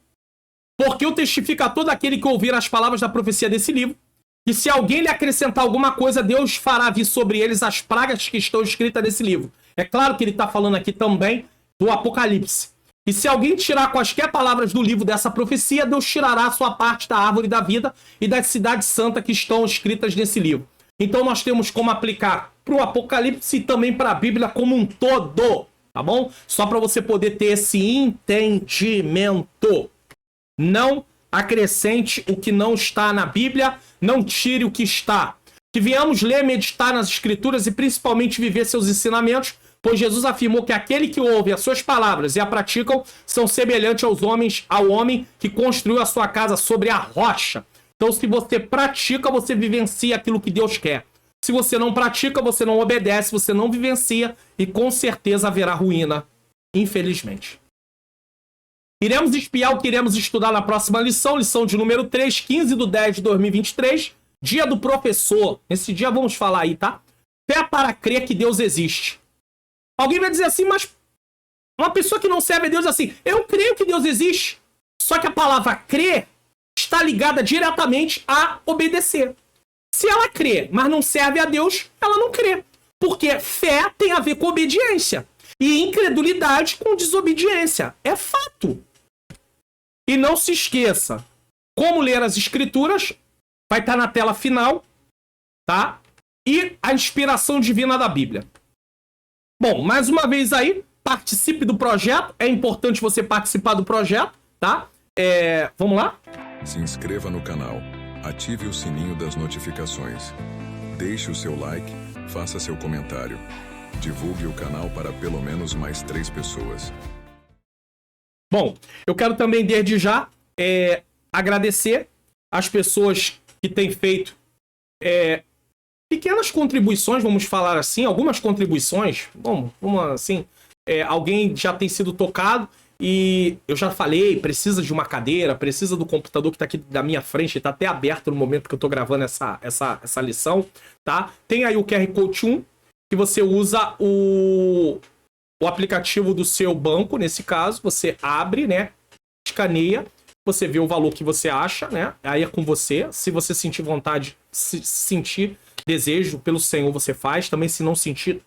Porque eu testifico a todo aquele que ouvir as palavras da profecia desse livro, que se alguém lhe acrescentar alguma coisa, Deus fará vir sobre eles as pragas que estão escritas nesse livro. É claro que ele está falando aqui também do Apocalipse. E se alguém tirar quaisquer palavras do livro dessa profecia, Deus tirará a sua parte da árvore da vida e da cidade santa que estão escritas nesse livro. Então nós temos como aplicar para o Apocalipse e também para a Bíblia como um todo, tá bom? Só para você poder ter esse entendimento. Não acrescente o que não está na Bíblia, não tire o que está. Que venhamos ler, meditar nas Escrituras e principalmente viver seus ensinamentos, pois Jesus afirmou que aquele que ouve as suas palavras e a praticam são semelhantes ao homem que construiu a sua casa sobre a rocha. Então, se você pratica, você vivencia aquilo que Deus quer. Se você não pratica, você não obedece, você não vivencia e com certeza haverá ruína, infelizmente. Iremos espiar o que iremos estudar na próxima lição, lição de número 3, 15/10/2023, dia do professor. Nesse dia vamos falar aí, tá? Fé para crer que Deus existe. Alguém vai dizer assim, mas uma pessoa que não serve a Deus assim, eu creio que Deus existe. Só que a palavra crer está ligada diretamente a obedecer. Se ela crê, mas não serve a Deus, ela não crê. Porque fé tem a ver com obediência. E incredulidade com desobediência. É fato. E não se esqueça, como ler as escrituras, vai estar na tela final, tá? E a inspiração divina da Bíblia. Bom, mais uma vez aí, participe do projeto. É importante você participar do projeto, tá? Vamos lá? Se inscreva no canal, ative o sininho das notificações, deixe o seu like, faça seu comentário, divulgue o canal para pelo menos mais 3 pessoas. Bom, eu quero também desde já agradecer as pessoas que têm feito pequenas contribuições, vamos falar assim, algumas contribuições, vamos assim, alguém já tem sido tocado e eu já falei, precisa de uma cadeira, precisa do computador que está aqui da minha frente, está até aberto no momento que eu estou gravando essa lição, tá? Tem aí o QR Code 1, que você usa o aplicativo do seu banco, nesse caso, você abre, né, escaneia, você vê o valor que você acha, né, aí é com você, se você sentir vontade, se sentir desejo pelo Senhor, você faz, também se não sentir,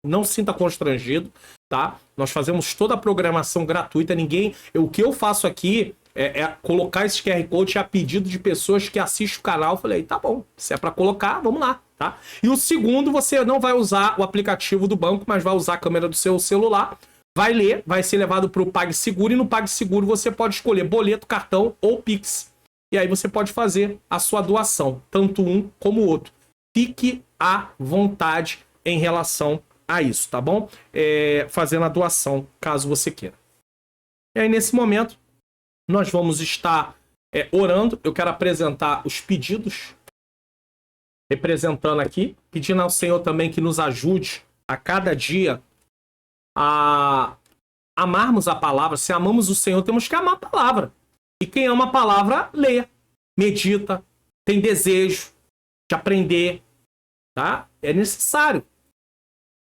não sinta constrangido, tá? Nós fazemos toda a programação gratuita, o que eu faço aqui é colocar esse QR Code a pedido de pessoas que assistem o canal. Eu falei, tá bom, se é para colocar, vamos lá, tá? E o segundo, você não vai usar o aplicativo do banco, mas vai usar a câmera do seu celular, vai ler, vai ser levado para o PagSeguro, e no PagSeguro você pode escolher boleto, cartão ou Pix. E aí você pode fazer a sua doação, tanto um como o outro. Fique à vontade em relação a isso, tá bom? Fazendo a doação, caso você queira. E aí, nesse momento, nós vamos estar orando. Eu quero apresentar os pedidos, representando aqui, pedindo ao Senhor também que nos ajude a cada dia a amarmos a palavra. Se amamos o Senhor, temos que amar a palavra. E quem ama a palavra, lê, medita, tem desejo de aprender, tá? É necessário.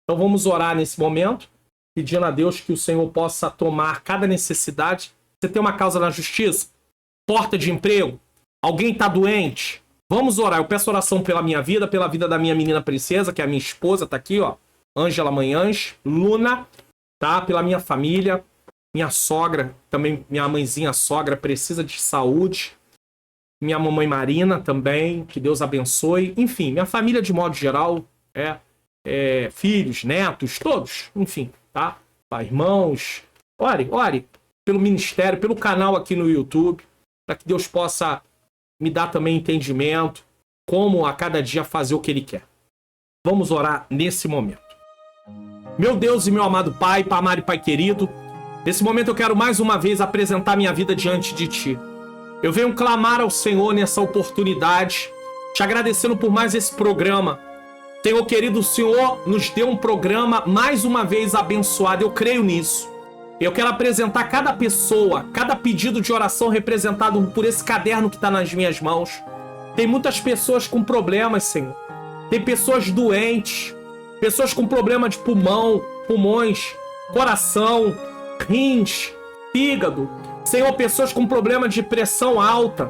Então vamos orar nesse momento, pedindo a Deus que o Senhor possa tomar cada necessidade. Você tem uma causa na justiça? Porta de emprego? Alguém está doente? Vamos orar. Eu peço oração pela minha vida, pela vida da minha menina princesa, que é a minha esposa, tá aqui, ó. Ângela Manhães, Luna, tá? Pela minha família, minha sogra, também minha mãezinha sogra precisa de saúde. Minha mamãe Marina também, que Deus abençoe. Enfim, minha família de modo geral, filhos, netos, todos, enfim, tá? Irmãos, ore pelo ministério, pelo canal aqui no YouTube, para que Deus possa me dar também entendimento, como a cada dia fazer o que Ele quer. Vamos orar nesse momento. Meu Deus e meu amado Pai, Pai amado e Pai querido, nesse momento eu quero mais uma vez apresentar minha vida diante de Ti. Eu venho clamar ao Senhor nessa oportunidade, te agradecendo por mais esse programa. Senhor querido, o Senhor nos deu um programa mais uma vez abençoado, eu creio nisso. Eu quero apresentar cada pessoa, cada pedido de oração representado por esse caderno que está nas minhas mãos. Tem muitas pessoas com problemas, Senhor. Tem pessoas doentes, pessoas com problema de pulmões, coração, rins, fígado. Senhor, pessoas com problema de pressão alta.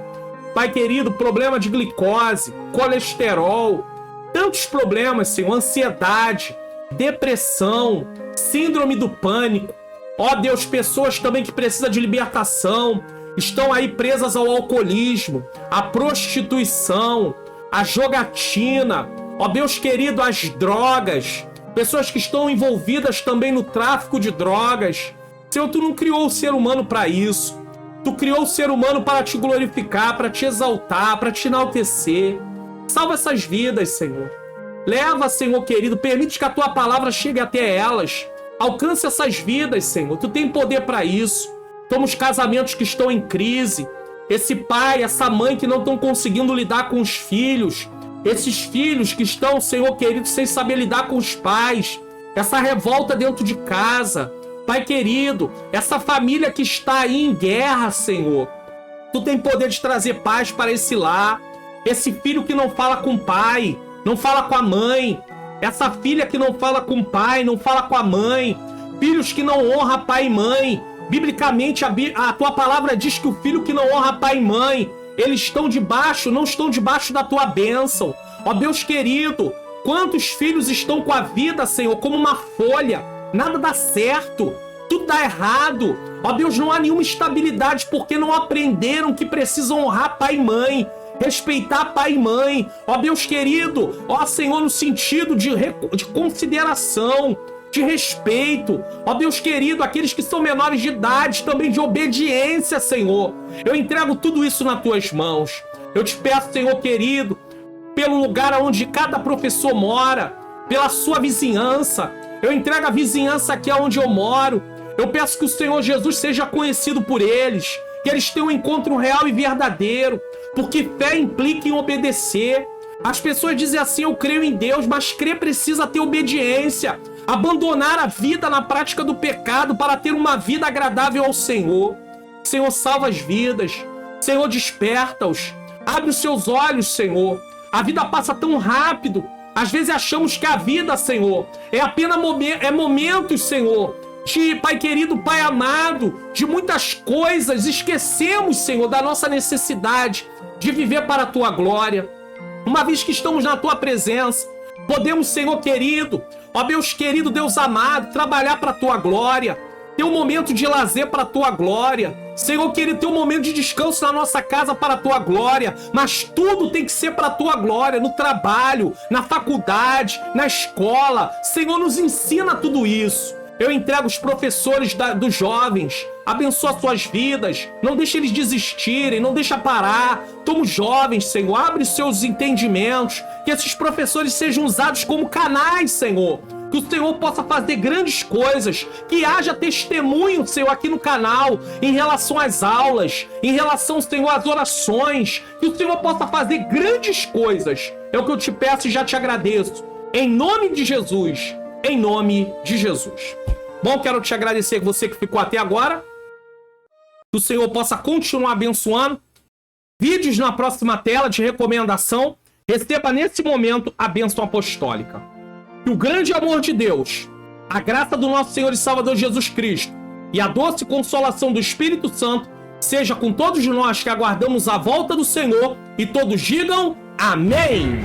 Pai querido, problema de glicose, colesterol. Tantos problemas, Senhor, ansiedade, depressão, síndrome do pânico. Ó Deus, pessoas também que precisam de libertação, estão aí presas ao alcoolismo, à prostituição, à jogatina. Ó Deus querido, às drogas. Pessoas que estão envolvidas também no tráfico de drogas. Senhor, Tu não criou o ser humano para isso. Tu criou o ser humano para Te glorificar, para Te exaltar, para Te enaltecer. Salva essas vidas, Senhor. Leva, Senhor querido, permite que a Tua palavra chegue até elas. Alcance essas vidas, Senhor. Tu tem poder para isso. Toma os casamentos que estão em crise. Esse pai, essa mãe que não estão conseguindo lidar com os filhos. Esses filhos que estão, Senhor querido, sem saber lidar com os pais. Essa revolta dentro de casa. Pai querido, essa família que está aí em guerra, Senhor, Tu tem poder de trazer paz para esse lar. Esse filho que não fala com o pai, não fala com a mãe. Essa filha que não fala com o pai, não fala com a mãe. Filhos que não honram pai e mãe. Biblicamente, a Tua palavra diz que o filho que não honra pai e mãe, eles não estão debaixo da Tua bênção. Ó Deus querido, quantos filhos estão com a vida, Senhor, como uma folha? Nada dá certo, tudo dá errado. Ó Deus, não há nenhuma estabilidade porque não aprenderam que precisam honrar pai e mãe, respeitar pai e mãe. Ó Deus querido, ó Senhor, no sentido de consideração, de respeito. Ó Deus querido, aqueles que são menores de idade, também de obediência, Senhor. Eu entrego tudo isso nas Tuas mãos. Eu te peço, Senhor querido, pelo lugar onde cada professor mora, pela sua vizinhança. Eu entrego a vizinhança aqui onde eu moro. Eu peço que o Senhor Jesus seja conhecido por eles, que eles tenham um encontro real e verdadeiro, porque fé implica em obedecer. As pessoas dizem assim, eu creio em Deus, mas crer precisa ter obediência, abandonar a vida na prática do pecado para ter uma vida agradável ao Senhor. Senhor, salva as vidas. Senhor, desperta-os. Abre os seus olhos, Senhor. A vida passa tão rápido. Às vezes achamos que a vida, Senhor, é apenas momentos, Senhor, de Pai querido, Pai amado, de muitas coisas. Esquecemos, Senhor, da nossa necessidade de viver para a Tua glória. Uma vez que estamos na Tua presença, podemos, Senhor querido, ó Deus querido, Deus amado, trabalhar para a Tua glória, ter um momento de lazer para a Tua glória. Senhor querido, ter um momento de descanso na nossa casa para a Tua glória, mas tudo tem que ser para a Tua glória, no trabalho, na faculdade, na escola. Senhor, nos ensina tudo isso. Eu entrego os professores dos jovens, abençoa suas vidas, não deixa eles desistirem, não deixa parar. Toma os jovens, Senhor, abre seus entendimentos, que esses professores sejam usados como canais, Senhor. Que o Senhor possa fazer grandes coisas, que haja testemunho, Senhor, aqui no canal, em relação às aulas, em relação, Senhor, às orações, que o Senhor possa fazer grandes coisas. É o que eu te peço e já te agradeço. Em nome de Jesus. Em nome de Jesus. Bom, quero te agradecer você que ficou até agora. Que o Senhor possa continuar abençoando. Vídeos na próxima tela de recomendação. Receba nesse momento a bênção apostólica. Que o grande amor de Deus, a graça do nosso Senhor e Salvador Jesus Cristo e a doce consolação do Espírito Santo seja com todos nós que aguardamos a volta do Senhor, e todos digam amém.